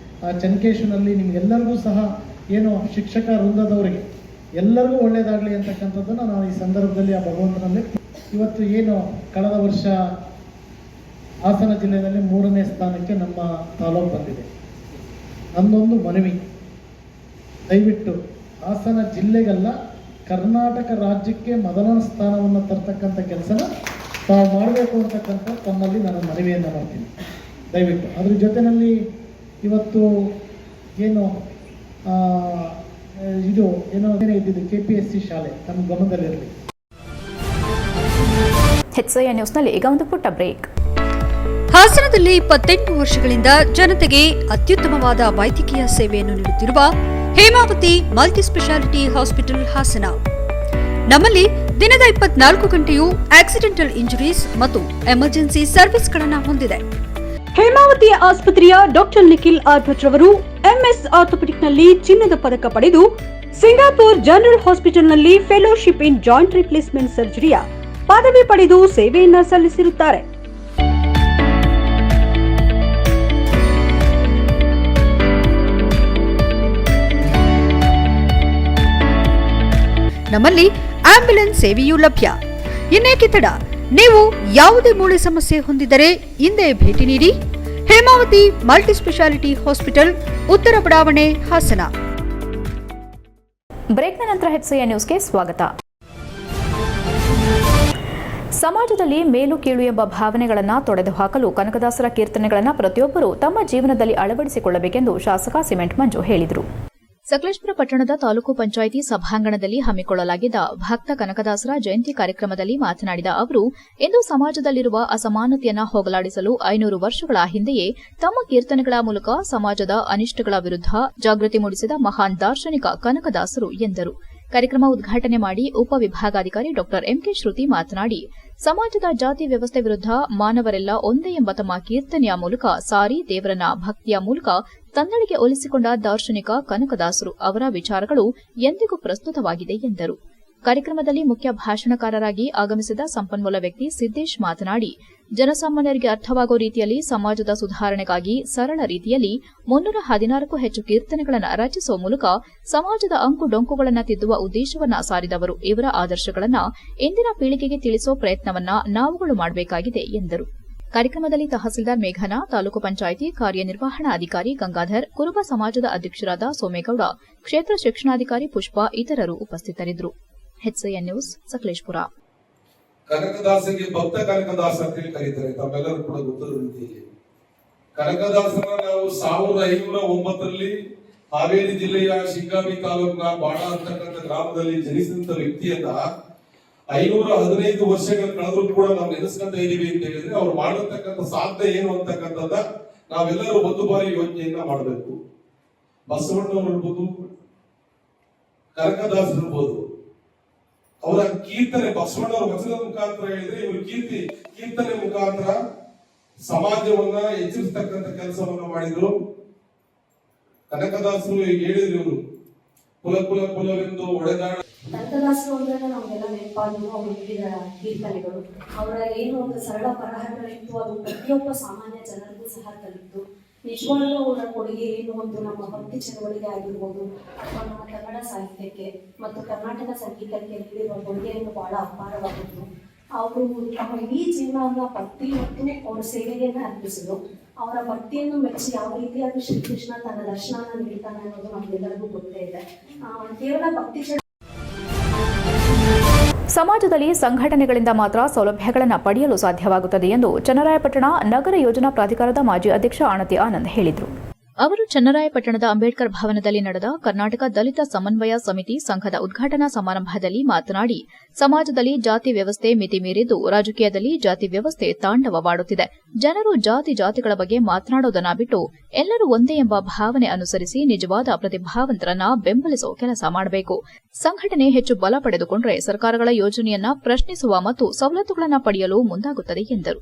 ಆ ಚೆನ್ನಕೇಶ್ವನಲ್ಲಿ ನಿಮ್ಗೆಲ್ಲರಿಗೂ ಸಹ ಏನು ಶಿಕ್ಷಕ ವೃಂದದವರಿಗೆ ಎಲ್ಲರಿಗೂ ಒಳ್ಳೆಯದಾಗಲಿ ಅಂತಕ್ಕಂಥದ್ದನ್ನು ನಾನು ಈ ಸಂದರ್ಭದಲ್ಲಿ ಆ ಭಗವಂತನಲ್ಲಿ ಇವತ್ತು ಏನು ಕಳೆದ ವರ್ಷ ಹಾಸನ ಜಿಲ್ಲೆಯಲ್ಲಿ 3ನೇ ಸ್ಥಾನಕ್ಕೆ ನಮ್ಮ ತಾಲೂಕು ಬಂದಿದೆ. ನನ್ನೊಂದು ಮನವಿ, ದಯವಿಟ್ಟು ಹಾಸನ ಜಿಲ್ಲೆಗಲ್ಲ ಕರ್ನಾಟಕ ರಾಜ್ಯಕ್ಕೆ ಮೊದಲ ಸ್ಥಾನವನ್ನು ತರ್ತಕ್ಕಂಥ ಕೆಲಸನ ತಾವು ಮಾಡಬೇಕು ಅಂತಕ್ಕಂಥ ತಮ್ಮಲ್ಲಿ ನಾನು ಮನವಿಯನ್ನು ಮಾಡ್ತೀನಿ. ದಯವಿಟ್ಟು ಅದ್ರ ಜೊತೆಯಲ್ಲಿ ಇವತ್ತು ಏನು ಇದು ಏನೋ ಇದ್ದಿದ್ದು KPSC ಶಾಲೆ ನಮ್ಮ ಗಮನದಲ್ಲಿರಲಿ. HCN ನ್ಯೂಸ್ನಲ್ಲಿ ಈಗ ಒಂದು ಪುಟ್ಟ ಬ್ರೇಕ್. ಹಾಸನದಲ್ಲಿ 28 ವರ್ಷಗಳಿಂದ ಜನತೆಗೆ ಅತ್ಯುತ್ತಮವಾದ ವೈದ್ಯಕೀಯ ಸೇವೆಯನ್ನು ನೀಡುತ್ತಿರುವ Hemavathi multi speciality hospital Hassan. ನಮ್ಮಲ್ಲಿ ದಿನದ 24 ಗಂಟೆಯೂ ಆಕ್ಸಿಡೆಂಟಲ್ ಇಂಜುರೀಸ್ ಮತ್ತು ಎಮರ್ಜೆನ್ಸಿ ಸರ್ವಿಸ್ಗಳನ್ನು ಹೊಂದಿದೆ. ಹೇಮಾವತಿ ಆಸ್ಪತ್ರೆಯ ಡಾಕ್ಟರ್ ನಿಖಿಲ್ ಆರ್ಭಟ್ ರವರು MS ಆರ್ಥೋಪೆಡಿಕ್ನಲ್ಲಿ ಚಿನ್ನದ ಪದಕ ಪಡೆದು ಸಿಂಗಾಪುರ್ ಜನರಲ್ ಹಾಸ್ಪಿಟಲ್ನಲ್ಲಿ ಫೆಲೋಶಿಪ್ ಇನ್ ಜಾಯಿಂಟ್ ರಿಪ್ಲೇಸ್ಮೆಂಟ್ ಸರ್ಜರಿಯ ಪದವಿ ಪಡೆದು ಸೇವೆಯನ್ನ ಸಲ್ಲಿಸಿರುತ್ತಾರೆ. ನಮ್ಮಲ್ಲಿ ಆಂಬ್ಯುಲೆನ್ಸ್ ಸೇವೆಯೂ ಲಭ್ಯ. ಇನ್ನೇಕೆ ತಡ? ನೀವು ಯಾವುದೇ ಮೂಳೆ ಸಮಸ್ಯೆ ಹೊಂದಿದ್ದರೆ ಹಿಂದೆ ಭೇಟಿ ನೀಡಿ ಹೇಮಾವತಿ ಮಲ್ಟಿ ಸ್ಪೆಷಾಲಿಟಿ ಹಾಸ್ಪಿಟಲ್, ಉತ್ತರ ಬಡಾವಣೆ, ಹಾಸನ. ಬ್ರೇಕ್ನ ನಂತರ HCI ನ್ಯೂಸ್ಗೆ ಸ್ವಾಗತ. ಸಮಾಜದಲ್ಲಿ ಮೇಲು ಕೀಳು ಎಂಬ ಭಾವನೆಗಳನ್ನು ತೊಡೆದುಹಾಕಲು ಕನಕದಾಸರ ಕೀರ್ತನೆಗಳನ್ನು ಪ್ರತಿಯೊಬ್ಬರೂ ತಮ್ಮ ಜೀವನದಲ್ಲಿ ಅಳವಡಿಸಿಕೊಳ್ಳಬೇಕೆಂದು ಶಾಸಕ ಸಿಮೆಂಟ್ ಮಂಜು ಹೇಳಿದರು. ಸಕಲೇಶಪುರ ಪಟ್ಟಣದ ತಾಲೂಕು ಪಂಚಾಯಿತಿ ಸಭಾಂಗಣದಲ್ಲಿ ಹಮ್ಮಿಕೊಳ್ಳಲಾಗಿದ್ದ ಭಕ್ತ ಕನಕದಾಸರ ಜಯಂತಿ ಕಾರ್ಯಕ್ರಮದಲ್ಲಿ ಮಾತನಾಡಿದ ಅವರು, ಇಂದು ಸಮಾಜದಲ್ಲಿರುವ ಅಸಮಾನತೆಯನ್ನು ಹೋಗಲಾಡಿಸಲು 500 ವರ್ಷಗಳ ಹಿಂದೆಯೇ ತಮ್ಮ ಕೀರ್ತನೆಗಳ ಮೂಲಕ ಸಮಾಜದ ಅನಿಷ್ಟಗಳ ವಿರುದ್ಧ ಜಾಗೃತಿ ಮೂಡಿಸಿದ ಮಹಾನ್ ದಾರ್ಶನಿಕ ಕನಕದಾಸರು ಎಂದರು. ಕಾರ್ಯಕ್ರಮ ಉದ್ಘಾಟನೆ ಮಾಡಿ ಉಪವಿಭಾಗಾಧಿಕಾರಿ ಡಾ ಎಂಕೆ ಶ್ರುತಿ ಮಾತನಾಡಿ, ಸಮಾಜದ ಜಾತಿ ವ್ಯವಸ್ಥೆ ವಿರುದ್ಧ ಮಾನವರೆಲ್ಲ ಒಂದೇ ಎಂಬ ತಮ್ಮ ಕೀರ್ತನೆಯ ಮೂಲಕ ಸಾರಿ ದೇವರನ್ನ ಭಕ್ತಿಯ ಮೂಲಕ ತನ್ನಡಿಗೆ ಒಲಿಸಿಕೊಂಡ ದಾರ್ಶನಿಕ ಕನಕದಾಸರು ಅವರ ವಿಚಾರಗಳು ಎಂದಿಗೂ ಪ್ರಸ್ತುತವಾಗಿದೆ ಎಂದರು. ಕಾರ್ಯಕ್ರಮದಲ್ಲಿ ಮುಖ್ಯ ಭಾಷಣಕಾರರಾಗಿ ಆಗಮಿಸಿದ ಸಂಪನ್ಮೂಲ ವ್ಯಕ್ತಿ ಸಿದ್ದೇಶ್ ಮಾತನಾಡಿ, ಜನಸಾಮಾನ್ಯರಿಗೆ ಅರ್ಥವಾಗುವ ರೀತಿಯಲ್ಲಿ ಸಮಾಜದ ಸುಧಾರಣೆಗಾಗಿ ಸರಳ ರೀತಿಯಲ್ಲಿ 316ಕ್ಕೂ ಹೆಚ್ಚು ಕೀರ್ತನೆಗಳನ್ನು ರಚಿಸುವ ಮೂಲಕ ಸಮಾಜದ ಅಂಕು ಡೊಂಕುಗಳನ್ನು ತಿದ್ದುವ ಉದ್ದೇಶವನ್ನ ಸಾರಿದವರು. ಇವರ ಆದರ್ಶಗಳನ್ನು ಇಂದಿನ ಪೀಳಿಗೆಗೆ ತಿಳಿಸುವ ಪ್ರಯತ್ನವನ್ನ ನಾವುಗಳು ಮಾಡಬೇಕಾಗಿದೆ ಎಂದರು. ಕಾರ್ಯಕ್ರಮದಲ್ಲಿ ತಹಸೀಲ್ದಾರ್ ಮೇಘನಾ, ತಾಲೂಕು ಪಂಚಾಯಿತಿ ಕಾರ್ಯನಿರ್ವಹಣಾಧಿಕಾರಿ ಗಂಗಾಧರ್, ಕುರುಬ ಸಮಾಜದ ಅಧ್ಯಕ್ಷರಾದ ಸೋಮೇಗೌಡ, ಕ್ಷೇತ್ರ ಶಿಕ್ಷಣಾಧಿಕಾರಿ ಪುಷ್ಪ ಇತರರು ಉಪಸ್ಥಿತರಿದ್ದರು. HCI news, Sakleshpur. ಕನಕದಾಸರಿಗೆ ಭಕ್ತ ಕನಕದಾಸ ಅಂತ ಹೇಳಿ ಕರೀತಾರೆ. ತಮ್ಮೆಲ್ಲರೂ ಕೂಡ ಗೊತ್ತಿರುವ ರೀತಿಯಲ್ಲಿ ಕನಕದಾಸರ ನಾವು 1509ರಲ್ಲಿ ಹಾವೇರಿ ಜಿಲ್ಲೆಯ ಶಿಗ್ಗಾವಿ ತಾಲೂಕಿನ ಬಾಣ ಅಂತಕ್ಕಂಥ ಗ್ರಾಮದಲ್ಲಿ ಜನಿಸಿದಂತ ವ್ಯಕ್ತಿಯನ್ನ 515 ವರ್ಷಗಳು ಕಳೆದ್ರು ಕೂಡ ನಾವು ನೆನೆಸ್ಕೊಂತ ಇದೀವಿ ಅಂತ ಹೇಳಿದ್ರೆ ಅವ್ರು ಮಾಡಿರ್ತಕ್ಕಂಥ ಸಾಧನೆ ಏನು ಅಂತಕ್ಕಂಥದ್ದ ನಾವೆಲ್ಲರೂ ಒಂದು ಬಾರಿ ಯೋಚನೆಯನ್ನ ಮಾಡಬೇಕು. ಬಸವಣ್ಣವ್ರು ಇರ್ಬೋದು, ಕನಕದಾಸರು ಇರ್ಬೋದು, ಅವರ ಕೀರ್ತನೆ ಬಸವಣ್ಣವರ ವಚನದ ಮುಖಾಂತರ ಹೇಳಿದ್ರೆ ಇವರು ಕೀರ್ತನೆ ಮುಖಾಂತರ ಸಮಾಜವನ್ನ ಎಚ್ಚರಿಸತಕ್ಕಂಥ ಕೆಲಸವನ್ನ ಮಾಡಿದ್ರು. ಕನಕದಾಸರು ಹೇಳಿದ್ರು, ಇವರು ಕುಲವೆಂದು ಒಡೆದಾಡ. ಕನಕದಾಸರು ಅಂದ್ರೆ ನಮ್ಗೆಲ್ಲ ನೆನಪಾದ್ರು ಅವರು ಹೇಳಿದ ಕೀರ್ತನೆಗಳು. ಅವರ ಏನು ಒಂದು ಸರಳ ಬರಹಗಳಿತ್ತು, ಅದು ಪ್ರತಿಯೊಬ್ಬ ಸಾಮಾನ್ಯ ಜನರಿಗೂ ಸಹ ತಲುಪಿತು. ನಿಜವಾಗ್ಲೂ ಅವರ ಕೊಡುಗೆ ಏನು ಒಂದು ನಮ್ಮ ಭಕ್ತಿ ಚಳವಳಿಗೆ ಆಗಿರ್ಬೋದು ಅಥವಾ ನಮ್ಮ ಕನ್ನಡ ಸಾಹಿತ್ಯಕ್ಕೆ ಮತ್ತು ಕರ್ನಾಟಕ ಸಂಗೀತಕ್ಕೆ ನೀಡಿರುವ ಕೊಡುಗೆಯನ್ನು ಬಹಳ ಅಪಾರವಾಗಿತ್ತು. ಅವರು ತಮ್ಮ ಇಡೀ ಜೀವನವನ್ನು ಭಕ್ತಿ ಮತ್ತು ಅವರ ಸೇವೆಯನ್ನು ಅರ್ಪಿಸಿದ್ರು. ಅವರ ಭಕ್ತಿಯನ್ನು ಮೆಚ್ಚಿ ಯಾವ ರೀತಿಯಾಗಿ ಶ್ರೀಕೃಷ್ಣ ತನ್ನ ದರ್ಶನವನ್ನು ನೀಡ್ತಾನೆ ಅನ್ನೋದು ನಮಗೆಲ್ಲರಿಗೂ ಗೊತ್ತೇ ಇದೆ. ಕೇವಲ ಭಕ್ತಿ ಸಮಾಜದಲ್ಲಿ ಸಂಘಟನೆಗಳಿಂದ ಮಾತ್ರ ಸೌಲಭ್ಯಗಳನ್ನು ಪಡೆಯಲು ಸಾಧ್ಯವಾಗುತ್ತದೆ ಎಂದು ಚನ್ನರಾಯಪಟ್ಟಣ ನಗರ ಯೋಜನಾ ಪ್ರಾಧಿಕಾರದ ಮಾಜಿ ಅಧ್ಯಕ್ಷ ಆಣತಿ ಆನಂದ್ ಹೇಳಿದರು. ಅವರು ಚನ್ನರಾಯಪಟ್ಟಣದ ಅಂಬೇಡ್ಕರ್ ಭವನದಲ್ಲಿ ನಡೆದ ಕರ್ನಾಟಕ ದಲಿತ ಸಮನ್ವಯ ಸಮಿತಿ ಸಂಘದ ಉದ್ಘಾಟನಾ ಸಮಾರಂಭದಲ್ಲಿ ಮಾತನಾಡಿ, ಸಮಾಜದಲ್ಲಿ ಜಾತಿ ವ್ಯವಸ್ಥೆ ಮಿತಿ ಮೀರಿದ್ದು ರಾಜಕೀಯದಲ್ಲಿ ಜಾತಿ ವ್ಯವಸ್ಥೆ ತಾಂಡವವಾಡುತ್ತಿದೆ. ಜನರು ಜಾತಿಗಳ ಬಗ್ಗೆ ಮಾತನಾಡೋದನ್ನ ಬಿಟ್ಟು ಎಲ್ಲರೂ ಒಂದೇ ಎಂಬ ಭಾವನೆ ಅನುಸರಿಸಿ ನಿಜವಾದ ಪ್ರತಿಭಾವಂತರನ್ನ ಬೆಂಬಲಿಸುವ ಕೆಲಸ ಮಾಡಬೇಕು. ಸಂಘಟನೆ ಹೆಚ್ಚು ಬಲ ಪಡೆದುಕೊಂಡರೆ ಸರ್ಕಾರಗಳ ಯೋಜನೆಯನ್ನ ಪ್ರಶ್ನಿಸುವ ಮತ್ತು ಸವಲತ್ತುಗಳನ್ನು ಪಡೆಯಲು ಮುಂದಾಗುತ್ತದೆ ಎಂದರು.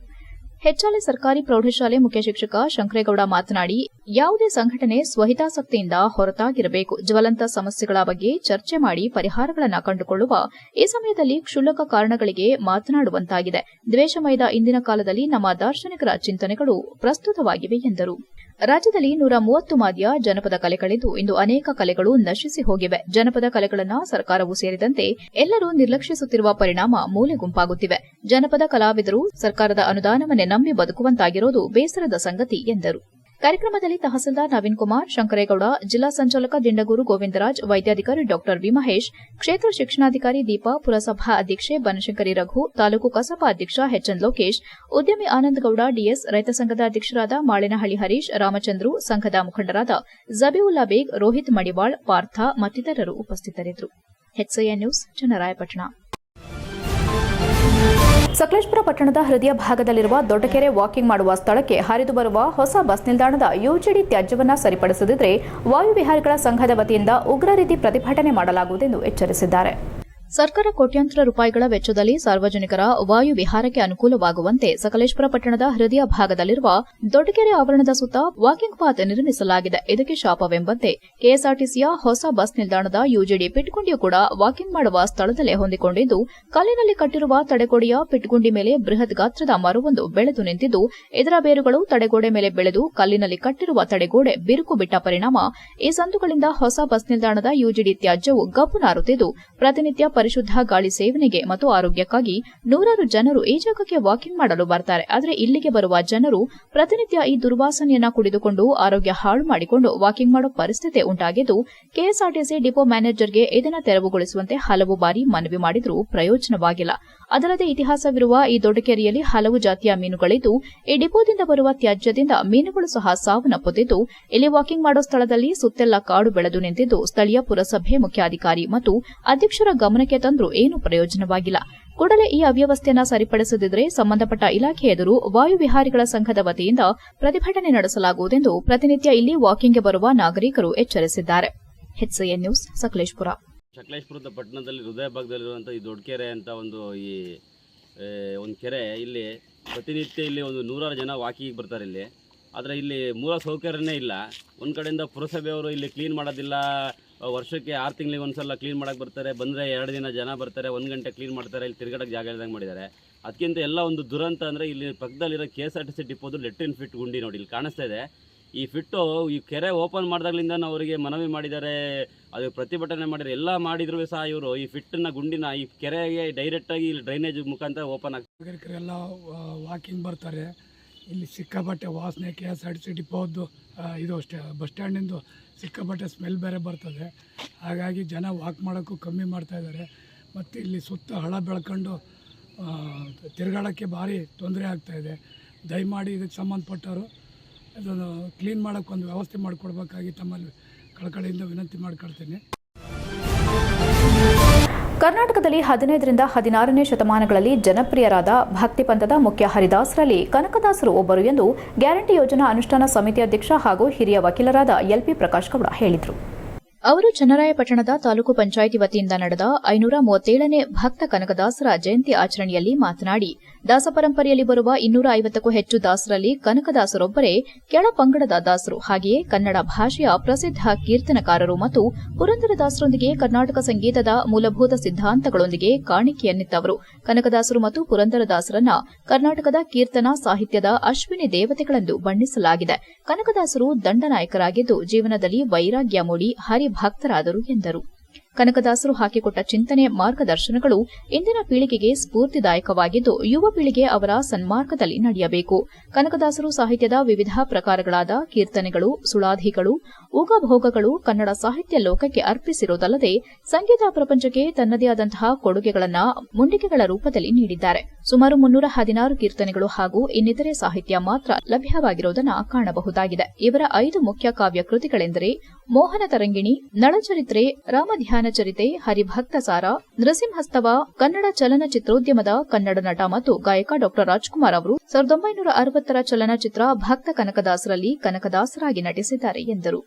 ಹೆಚ್ಚಾಲೆ ಸರ್ಕಾರಿ ಪ್ರೌಢಶಾಲೆ ಮುಖ್ಯ ಶಿಕ್ಷಕ ಶಂಕರೇಗೌಡ ಮಾತನಾಡಿ, ಯಾವುದೇ ಸಂಘಟನೆ ಸ್ವಹಿತಾಸಕ್ತಿಯಿಂದ ಹೊರತಾಗಿರಬೇಕು. ಜ್ವಲಂತ ಸಮಸ್ಯೆಗಳ ಬಗ್ಗೆ ಚರ್ಚೆ ಮಾಡಿ ಪರಿಹಾರಗಳನ್ನು ಕಂಡುಕೊಳ್ಳುವ ಈ ಸಮಯದಲ್ಲಿ ಕ್ಷುಲ್ಲಕ ಕಾರಣಗಳಿಗೆ ಮಾತನಾಡುವಂತಾಗಿದೆ. ದ್ವೇಷಮಯದ ಇಂದಿನ ಕಾಲದಲ್ಲಿ ನಮ್ಮ ದಾರ್ಶನಿಕರ ಚಿಂತನೆಗಳು ಪ್ರಸ್ತುತವಾಗಿವೆ ಎಂದರು. ರಾಜ್ಯದಲ್ಲಿ 130 ಮಾದರಿಯ ಜನಪದ ಕಲೆಗಳಿದ್ದು ಇಂದು ಅನೇಕ ಕಲೆಗಳು ನಶಿಸಿ ಹೋಗಿವೆ. ಜನಪದ ಕಲೆಗಳನ್ನು ಸರ್ಕಾರವೂ ಸೇರಿದಂತೆ ಎಲ್ಲರೂ ನಿರ್ಲಕ್ಷಿಸುತ್ತಿರುವ ಪರಿಣಾಮ ಮೂಲೆ ಗುಂಪಾಗುತ್ತಿವೆ. ಜನಪದ ಕಲಾವಿದರು ಸರ್ಕಾರದ ಅನುದಾನವನ್ನೇ ನಂಬಿ ಬದುಕುವಂತಾಗಿರೋದು ಬೇಸರದ ಸಂಗತಿ ಎಂದರು. ಕಾರ್ಯಕ್ರಮದಲ್ಲಿ ತಹಸೀಲ್ದಾರ್ ನವೀನ್ ಕುಮಾರ್, ಶಂಕರೇಗೌಡ, ಜಿಲ್ಲಾ ಸಂಚಾಲಕ ದಿಂಡಗೂರು ಗೋವಿಂದರಾಜ್, ವೈದ್ಯಾಧಿಕಾರಿ ಡಾ ವಿ ಮಹೇಶ್, ಕ್ಷೇತ್ರ ಶಿಕ್ಷಣಾಧಿಕಾರಿ ದೀಪಾ, ಪುರಸಭಾ ಅಧ್ಯಕ್ಷೆ ಬನಶಂಕರಿ ರಘು, ತಾಲೂಕು ಕಸಬ ಅಧ್ಯಕ್ಷ ಎಚ್ಎನ್ ಲೋಕೇಶ್, ಉದ್ಯಮಿ ಆನಂದಗೌಡ ಡಿಎಸ್, ರೈತ ಸಂಘದ ಅಧ್ಯಕ್ಷರಾದ ಮಾಳಿನಹಳ್ಳಿ ಹರೀಶ್, ರಾಮಚಂದ್ರು, ಸಂಘದ ಮುಖಂಡರಾದ ಜಬೀವುಲ್ಲಾ ಬೇಗ್, ರೋಹಿತ್ ಮಡಿವಾಳ್, ಪಾರ್ಥ ಮತ್ತಿತರರು ಉಪಸ್ಥಿತರಿದ್ದರು. HCI news, Channarayapatna. ಸಕಲೇಶಪುರ ಪಟ್ಟಣದ ಹೃದಯ ಭಾಗದಲ್ಲಿರುವ ದೊಡ್ಡಕೆರೆ ವಾಕಿಂಗ್ ಮಾಡುವ ಸ್ಥಳಕ್ಕೆ ಹರಿದು ಬರುವ ಹೊಸ ಬಸ್ ನಿಲ್ದಾಣದ ಯುಜಿಡಿ ತ್ಯಾಜ್ಯವನ್ನು ಸರಿಪಡಿಸದಿದ್ದರೆ ವಾಯುವಿಹಾರಿಗಳ ಸಂಘದ ವತಿಯಿಂದ ಉಗ್ರ ರೀತಿ ಪ್ರತಿಭಟನೆ ಮಾಡಲಾಗುವುದೆಂದು ಎಚ್ಚರಿಸಿದ್ದಾರೆ. ಸರ್ಕಾರ ಕೋಟ್ಯಾಂತರ ರೂಪಾಯಿಗಳ ವೆಚ್ಚದಲ್ಲಿ ಸಾರ್ವಜನಿಕರ ವಾಯು ವಿಹಾರಕ್ಕೆ ಅನುಕೂಲವಾಗುವಂತೆ ಸಕಲೇಶಪುರ ಪಟ್ಟಣದ ಹೃದಯ ಭಾಗದಲ್ಲಿರುವ ದೊಡ್ಡಕೆರೆ ಆವರಣದ ಸುತ್ತ ವಾಕಿಂಗ್ ಪಾತ್ ನಿರ್ಮಿಸಲಾಗಿದೆ. ಇದಕ್ಕೆ ಶಾಪವೆಂಬಂತೆ ಕೆಎಸ್ಆರ್ಟಿಸಿಯ ಹೊಸ ಬಸ್ ನಿಲ್ದಾಣದ ಯುಜಿಡಿ ಪಿಟ್ಗುಂಡಿಯು ಕೂಡ ವಾಕಿಂಗ್ ಮಾಡುವ ಸ್ಥಳದಲ್ಲೇ ಹೊಂದಿಕೊಂಡಿದ್ದು, ಕಲ್ಲಿನಲ್ಲಿ ಕಟ್ಟಿರುವ ತಡೆಗೋಡೆಯ ಪಿಟ್ಗುಂಡಿ ಮೇಲೆ ಬೃಹತ್ ಗಾತ್ರದ ಮರವೊಂದು ಬೆಳೆದು ನಿಂತಿದ್ದು, ಇದರ ಬೇರುಗಳು ತಡೆಗೋಡೆ ಮೇಲೆ ಬೆಳೆದು ಕಲ್ಲಿನಲ್ಲಿ ಕಟ್ಟಿರುವ ತಡೆಗೋಡೆ ಬಿರುಕು ಬಿಟ್ಟ ಪರಿಣಾಮ ಈ ಸಂದುಗಳಿಂದ ಹೊಸ ಬಸ್ ನಿಲ್ದಾಣದ ಯುಜಿಡಿ ತ್ಯಾಜ್ಯವು ಗಬ್ಬು ನಾರುತ್ತಿದ್ದು, ಪ್ರತಿನಿತ್ಯ ಪರಿಶುದ್ಧ ಗಾಳಿ ಸೇವನೆಗೆ ಮತ್ತು ಆರೋಗ್ಯಕ್ಕಾಗಿ ನೂರಾರು ಜನರು ಈ ಜಾಗಕ್ಕೆ ವಾಕಿಂಗ್ ಮಾಡಲು ಬರ್ತಾರೆ. ಆದರೆ ಇಲ್ಲಿಗೆ ಬರುವ ಜನರು ಪ್ರತಿನಿತ್ಯ ಈ ದುರ್ವಾಸನೆಯನ್ನ ಕುಡಿದುಕೊಂಡು ಆರೋಗ್ಯ ಹಾಳು ಮಾಡಿಕೊಂಡು ವಾಕಿಂಗ್ ಮಾಡೋ ಪರಿಸ್ಥಿತಿ ಉಂಟಾಗಿದ್ದು, ಕೆಎಸ್ಆರ್ಟಿಸಿ ಡಿಪೋ ಮ್ಯಾನೇಜರ್ಗೆ ಇದನ್ನು ತೆರವುಗೊಳಿಸುವಂತೆ ಹಲವು ಬಾರಿ ಮನವಿ ಮಾಡಿದರೂ ಪ್ರಯೋಜನವಾಗಿಲ್ಲ. ಅದಲ್ಲದೆ ಇತಿಹಾಸವಿರುವ ಈ ದೊಡ್ಡಕೆರೆಯಲ್ಲಿ ಹಲವು ಜಾತಿಯ ಮೀನುಗಳಿದ್ದು, ಈ ಡಿಪೋದಿಂದ ಬರುವ ತ್ಯಾಜ್ಯದಿಂದ ಮೀನುಗಳು ಸಹ ಸಾವನ್ನಪ್ಪುತ್ತಿದ್ದು, ಇಲ್ಲಿ ವಾಕಿಂಗ್ ಮಾಡೋ ಸ್ಥಳದಲ್ಲಿ ಸುತ್ತೆಲ್ಲ ಕಾಡು ಬೆಳೆದು ನಿಂತಿದ್ದು, ಸ್ಥಳೀಯ ಪುರಸಭೆ ಮುಖ್ಯಾಧಿಕಾರಿ ಮತ್ತು ಅಧ್ಯಕ್ಷರ ಗಮನಕ್ಕೆ ತಂದರೂ ಏನೂ ಪ್ರಯೋಜನವಾಗಿಲ್ಲ. ಕೂಡಲೇ ಈ ಅವ್ಯವಸ್ಥೆಯನ್ನು ಸರಿಪಡಿಸದಿದ್ದರೆ ಸಂಬಂಧಪಟ್ಟ ಇಲಾಖೆ ಎದುರು ವಾಯುವಿಹಾರಿಗಳ ಸಂಘದ ವತಿಯಿಂದ ಪ್ರತಿಭಟನೆ ನಡೆಸಲಾಗುವುದೆಂದು ಪ್ರತಿನಿತ್ಯ ಇಲ್ಲಿ ವಾಕಿಂಗ್ಗೆ ಬರುವ ನಾಗರಿಕರು ಎಚ್ಚರಿಸಿದ್ದಾರೆ. HCN news, Sakleshpur. ಸಕಲೇಶಪುರದ ಪಟ್ಟಣದಲ್ಲಿ ಹೃದಯ ಭಾಗದಲ್ಲಿರುವಂಥ ಈ ದೊಡ್ಡಕೆರೆ ಅಂತ ಒಂದು ಕೆರೆ, ಇಲ್ಲಿ ಪ್ರತಿನಿತ್ಯ ಇಲ್ಲಿ ಒಂದು 100 ಜನ ವಾಕಿಂಗ್ ಬರ್ತಾರೆ ಇಲ್ಲಿ. ಆದರೆ ಇಲ್ಲಿ ಮೂಲ ಸೌಕರ್ಯನೇ ಇಲ್ಲ. ಒಂದು ಕಡೆಯಿಂದ ಪುರಸಭೆಯವರು ಇಲ್ಲಿ ಕ್ಲೀನ್ ಮಾಡೋದಿಲ್ಲ. ವರ್ಷಕ್ಕೆ 6 ತಿಂಗಳಿಗೆ ಒಂದ್ಸಲ ಕ್ಲೀನ್ ಮಾಡೋಕ್ಕೆ ಬರ್ತಾರೆ. ಬಂದರೆ 2 ದಿನ ಜನ ಬರ್ತಾರೆ, 1 ಗಂಟೆ ಕ್ಲೀನ್ ಮಾಡ್ತಾರೆ. ಇಲ್ಲಿ ತಿರುಗಾಡಕ್ಕೆ ಜಾಗ ಇಲ್ದಂಗೆ ಮಾಡಿದ್ದಾರೆ. ಅದಕ್ಕಿಂತ ಎಲ್ಲ ಒಂದು ದುರಂತ ಅಂದರೆ ಇಲ್ಲಿ ಪಕ್ಕದಲ್ಲಿರೋ KSRTC ಡಿಪೋದು ಲೆಟ್ರಿನ್ ಫಿಟ್ ಗುಂಡಿ ನೋಡಿ ಇಲ್ಲಿ ಕಾಣಿಸ್ತಾ ಇದೆ. ಈ ಫಿಟ್ಟು ಈ ಕೆರೆ ಓಪನ್ ಮಾಡಿದಾಗಲಿಂದ ಅವರಿಗೆ ಮನವಿ ಮಾಡಿದ್ದಾರೆ, ಅದು ಪ್ರತಿಭಟನೆ ಮಾಡಿದ್ದಾರೆ, ಎಲ್ಲ ಮಾಡಿದ್ರು ಸಹ ಇವರು ಈ ಫಿಟ್ಟನ್ನ ಗುಂಡಿನ ಈ ಕೆರೆಗೆ ಡೈರೆಕ್ಟಾಗಿ ಇಲ್ಲಿ ಡ್ರೈನೇಜ್ ಮುಖಾಂತರ ಓಪನ್ ಆಗ್ತದೆ. ನಾಗರಿಕರೆಲ್ಲ ವಾಕಿಂಗ್ ಬರ್ತಾರೆ. ಇಲ್ಲಿ ಸಿಕ್ಕಾಪಟ್ಟೆ ವಾಸನೆ, KSRTC ಡಿಪೋದು ಇದು ಅಷ್ಟೇ ಬಸ್ ಸ್ಟ್ಯಾಂಡಿಂದು ಸಿಕ್ಕಾಪಟ್ಟೆ ಸ್ಮೆಲ್ ಬೇರೆ ಬರ್ತದೆ. ಹಾಗಾಗಿ ಜನ ವಾಕ್ ಮಾಡೋಕ್ಕೂ ಕಮ್ಮಿ ಮಾಡ್ತಾಯಿದ್ದಾರೆ. ಮತ್ತು ಇಲ್ಲಿ ಸುತ್ತ ಹಳ ಬೆಳ್ಕೊಂಡು ತಿರುಗಾಡೋಕ್ಕೆ ಭಾರಿ ತೊಂದರೆ ಆಗ್ತಾಯಿದೆ. ದಯಮಾಡಿ ಇದಕ್ಕೆ ಸಂಬಂಧಪಟ್ಟವರು ಅದನ್ನು ಕ್ಲೀನ್ ಮಾಡೋಕ್ಕೆ ಒಂದು ವ್ಯವಸ್ಥೆ ಮಾಡಿಕೊಡ್ಬೇಕಾಗಿ ತಮ್ಮಲ್ಲಿ ಕಳಕಳಿಯಿಂದ ವಿನಂತಿ ಮಾಡ್ಕೊಳ್ತೀನಿ. ಕರ್ನಾಟಕದಲ್ಲಿ 15ರಿಂದ 16ನೇ ಶತಮಾನಗಳಲ್ಲಿ ಜನಪ್ರಿಯರಾದ ಭಕ್ತಿಪಂಥದ ಮುಖ್ಯ ಹರಿದಾಸರಲ್ಲಿ ಕನಕದಾಸರು ಒಬ್ಬರು ಎಂದು ಗ್ಯಾರಂಟಿ ಯೋಜನಾ ಅನುಷ್ಠಾನ ಸಮಿತಿ ಅಧ್ಯಕ್ಷ ಹಾಗೂ ಹಿರಿಯ ವಕೀಲರಾದ LP ಪ್ರಕಾಶ್ ಗೌಡ ಹೇಳಿದರು. ಅವರು ಚನ್ನರಾಯಪಟ್ಟಣದ ತಾಲೂಕು ಪಂಚಾಯಿತಿ ವತಿಯಿಂದ ನಡೆದ 537ನೇ ಭಕ್ತ ಕನಕದಾಸರ ಜಯಂತಿ ಆಚರಣೆಯಲ್ಲಿ ಮಾತನಾಡಿ, ದಾಸ ಪರಂಪರೆಯಲ್ಲಿ ಬರುವ 250ಕ್ಕೂ ಹೆಚ್ಚು ದಾಸರಲ್ಲಿ ಕನಕದಾಸರೊಬ್ಬರೇ ಕೆಳ ಪಂಗಡದ ದಾಸರು. ಹಾಗೆಯೇ ಕನ್ನಡ ಭಾಷೆಯ ಪ್ರಸಿದ್ಧ ಕೀರ್ತನಕಾರರು ಮತ್ತು ಪುರಂದರದಾಸರೊಂದಿಗೆ ಕರ್ನಾಟಕ ಸಂಗೀತದ ಮೂಲಭೂತ ಸಿದ್ಧಾಂತಗಳೊಂದಿಗೆ ಕಾಣಿಕೆಯನ್ನಿತ್ತವರು. ಕನಕದಾಸರು ಮತ್ತು ಪುರಂದರದಾಸರನ್ನ ಕರ್ನಾಟಕದ ಕೀರ್ತನಾ ಸಾಹಿತ್ಯದ ಅಶ್ವಿನಿ ದೇವತೆಗಳೆಂದು ಬಣ್ಣಿಸಲಾಗಿದೆ. ಕನಕದಾಸರು ದಂಡನಾಯಕರಾಗಿದ್ದು ಜೀವನದಲ್ಲಿ ವೈರಾಗ್ಯ ಮೂಡಿ ಹರಿಭಕ್ತರಾದರು ಎಂದರು. ಕನಕದಾಸರು ಹಾಕಿಕೊಟ್ಟ ಚಿಂತನೆ, ಮಾರ್ಗದರ್ಶನಗಳು ಇಂದಿನ ಪೀಳಿಗೆಗೆ ಸ್ಫೂರ್ತಿದಾಯಕವಾಗಿದ್ದು ಯುವ ಪೀಳಿಗೆ ಅವರ ಸನ್ಮಾರ್ಗದಲ್ಲಿ ನಡೆಯಬೇಕು. ಕನಕದಾಸರು ಸಾಹಿತ್ಯದ ವಿವಿಧ ಪ್ರಕಾರಗಳಾದ ಕೀರ್ತನೆಗಳು, ಸುಳಾಧಿಗಳು, ಉಗಭೋಗಗಳು ಕನ್ನಡ ಸಾಹಿತ್ಯ ಲೋಕಕ್ಕೆ ಅರ್ಪಿಸಿರುವುದಲ್ಲದೆ ಸಂಗೀತ ಪ್ರಪಂಚಕ್ಕೆ ತನ್ನದೇ ಆದಂತಹ ಕೊಡುಗೆಗಳನ್ನು ಮುಂಡಿಗೆಗಳ ರೂಪದಲ್ಲಿ ನೀಡಿದ್ದಾರೆ. ಸುಮಾರು 316 ಕೀರ್ತನೆಗಳು ಹಾಗೂ ಇನ್ನಿತರೆ ಸಾಹಿತ್ಯ ಮಾತ್ರ ಲಭ್ಯವಾಗಿರುವುದನ್ನು ಕಾಣಬಹುದಾಗಿದೆ. ಇವರ 5 ಮುಖ್ಯ ಕಾವ್ಯ ಕೃತಿಗಳೆಂದರೆ ಮೋಹನ ತರಂಗಿಣಿ, ನಳಚರಿತ್ರೆ, ರಾಮಧ್ಯಾನ ಚರಿತೆ, ಹರಿಭಕ್ತ ಸಾರ, ನೃಸಿಂಹಸ್ತವ. ಕನ್ನಡ ಚಲನಚಿತ್ರೋದ್ಯಮದ ಕನ್ನಡ ನಟ ಮತ್ತು ಗಾಯಕ ಡಾ ರಾಜ್ಕುಮಾರ್ ಅವರು 1960ರ ಚಲನಚಿತ್ರ ಭಕ್ತ ಕನಕದಾಸರಲ್ಲಿ ಕನಕದಾಸರಾಗಿ ನಟಿಸಿದ್ದಾರೆ ಎಂದರು.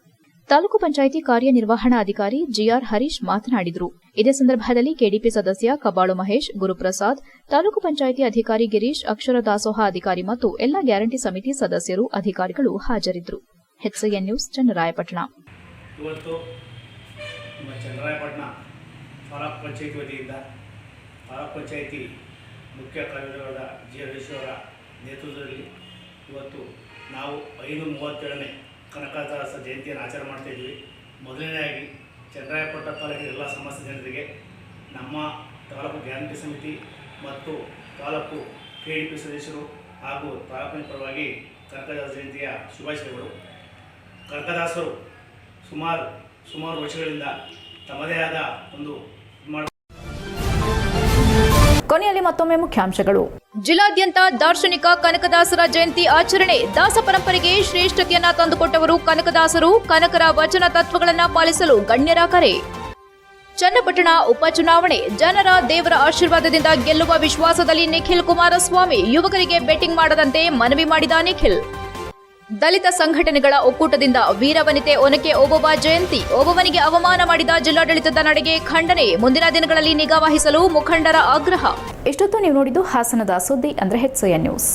ತಾಲೂಕು ಪಂಚಾಯಿತಿ ಕಾರ್ಯನಿರ್ವಹಣಾಧಿಕಾರಿ GR ಹರೀಶ್ ಮಾತನಾಡಿದರು. ಇದೇ ಸಂದರ್ಭದಲ್ಲಿ ಕೆಡಿಪಿ ಸದಸ್ಯ ಕಬಾಳು ಮಹೇಶ್, ಗುರುಪ್ರಸಾದ್, ತಾಲೂಕು ಪಂಚಾಯಿತಿ ಅಧಿಕಾರಿ ಗಿರೀಶ್, ಅಕ್ಷರ ದಾಸೋಹ ಅಧಿಕಾರಿ ಮತ್ತು ಎಲ್ಲ ಗ್ಯಾರಂಟಿ ಸಮಿತಿ ಸದಸ್ಯರು, ಅಧಿಕಾರಿಗಳು ಹಾಜರಿದ್ದರು. HCN news, Channarayapatna. ಇವತ್ತು ನಮ್ಮ ಚನ್ನರಾಯಪಟ್ಟಣ ತಾಲೂಕು ಪಂಚಾಯಿತಿ ವತಿಯಿಂದ ತಾಲೂಕು ಪಂಚಾಯಿತಿ ಮುಖ್ಯ ಕಾರ್ಯದರ್ಶಿಯಾದ G. ಹರೀಶ್ ಅವರ ನೇತೃತ್ವದಲ್ಲಿ ಇವತ್ತು ನಾವು 537ನೇ ಕನಕದಾಸ ಜಯಂತಿಯನ್ನು ಆಚರಣೆ ಮಾಡ್ತಾಯಿದ್ವಿ. ಮೊದಲನೇದಾಗಿ ಚನ್ನರಾಯಪಟ್ಟಣ ತಾಲೂಕಿನ ಎಲ್ಲ ಸಮಸ್ತ ಜನರಿಗೆ ನಮ್ಮ ತಾಲೂಕು ಗ್ಯಾರಂಟಿ ಸಮಿತಿ ಮತ್ತು ತಾಲೂಕು KDP ಸದಸ್ಯರು ಹಾಗೂ ತಾಲೂಕಿನ ಪರವಾಗಿ ಕನಕದಾಸ ಜಯಂತಿಯ ಶುಭಾಶಯಗಳು. ಕನಕದಾಸರು ಸುಮಾರು ವರ್ಷಗಳಿಂದ ತಮ್ಮದೇ ಆದ ಒಂದು ಕೊನೆಯಲ್ಲಿ ಮತ್ತೊಮ್ಮೆ ಮುಖ್ಯಾಂಶಗಳು. ಜಿಲ್ಲಾದ್ಯಂತ ದಾರ್ಶನಿಕ ಕನಕದಾಸರ ಜಯಂತಿ ಆಚರಣೆ. ದಾಸ ಪರಂಪರೆಗೆ ಶ್ರೇಷ್ಠತೆಯನ್ನ ತಂದುಕೊಟ್ಟವರು ಕನಕದಾಸರು. ಕನಕರ ವಚನ ತತ್ವಗಳನ್ನು ಪಾಲಿಸಲು ಗಣ್ಯರ ಕರೆ. ಚನ್ನಪಟ್ಟಣ ಉಪಚುನಾವಣೆ. ಜನರ ದೇವರ ಆಶೀರ್ವಾದದಿಂದ ಗೆಲ್ಲುವ ವಿಶ್ವಾಸದಲ್ಲಿ ನಿಖಿಲ್ ಕುಮಾರಸ್ವಾಮಿ. ಯುವಕರಿಗೆ ಬೆಟ್ಟಿಂಗ್ ಮಾಡದಂತೆ ಮನವಿ ಮಾಡಿದ ನಿಖಿಲ್. ದಲಿತ ಸಂಘಟನೆಗಳ ಒಕ್ಕೂಟದಿಂದ ವೀರವನಿತೆ ಒನಕೆ ಓಬವ್ವ ಜಯಂತಿ. ಓಬವ್ವನಿಗೆ ಅವಮಾನ ಮಾಡಿದ ಜಿಲ್ಲಾಡಳಿತದ ನಡೆಗೆ ಖಂಡನೆ. ಮುಂದಿನ ದಿನಗಳಲ್ಲಿ ನಿಗಾ ವಹಿಸಲು ಮುಖಂಡರ ಆಗ್ರಹ. ಇಷ್ಟೊತ್ತು ನೀವು ನೋಡಿದ್ದು ಹಾಸನದ ಸುದ್ದಿ ಅಂದ್ರೆ HCN ನ್ಯೂಸ್.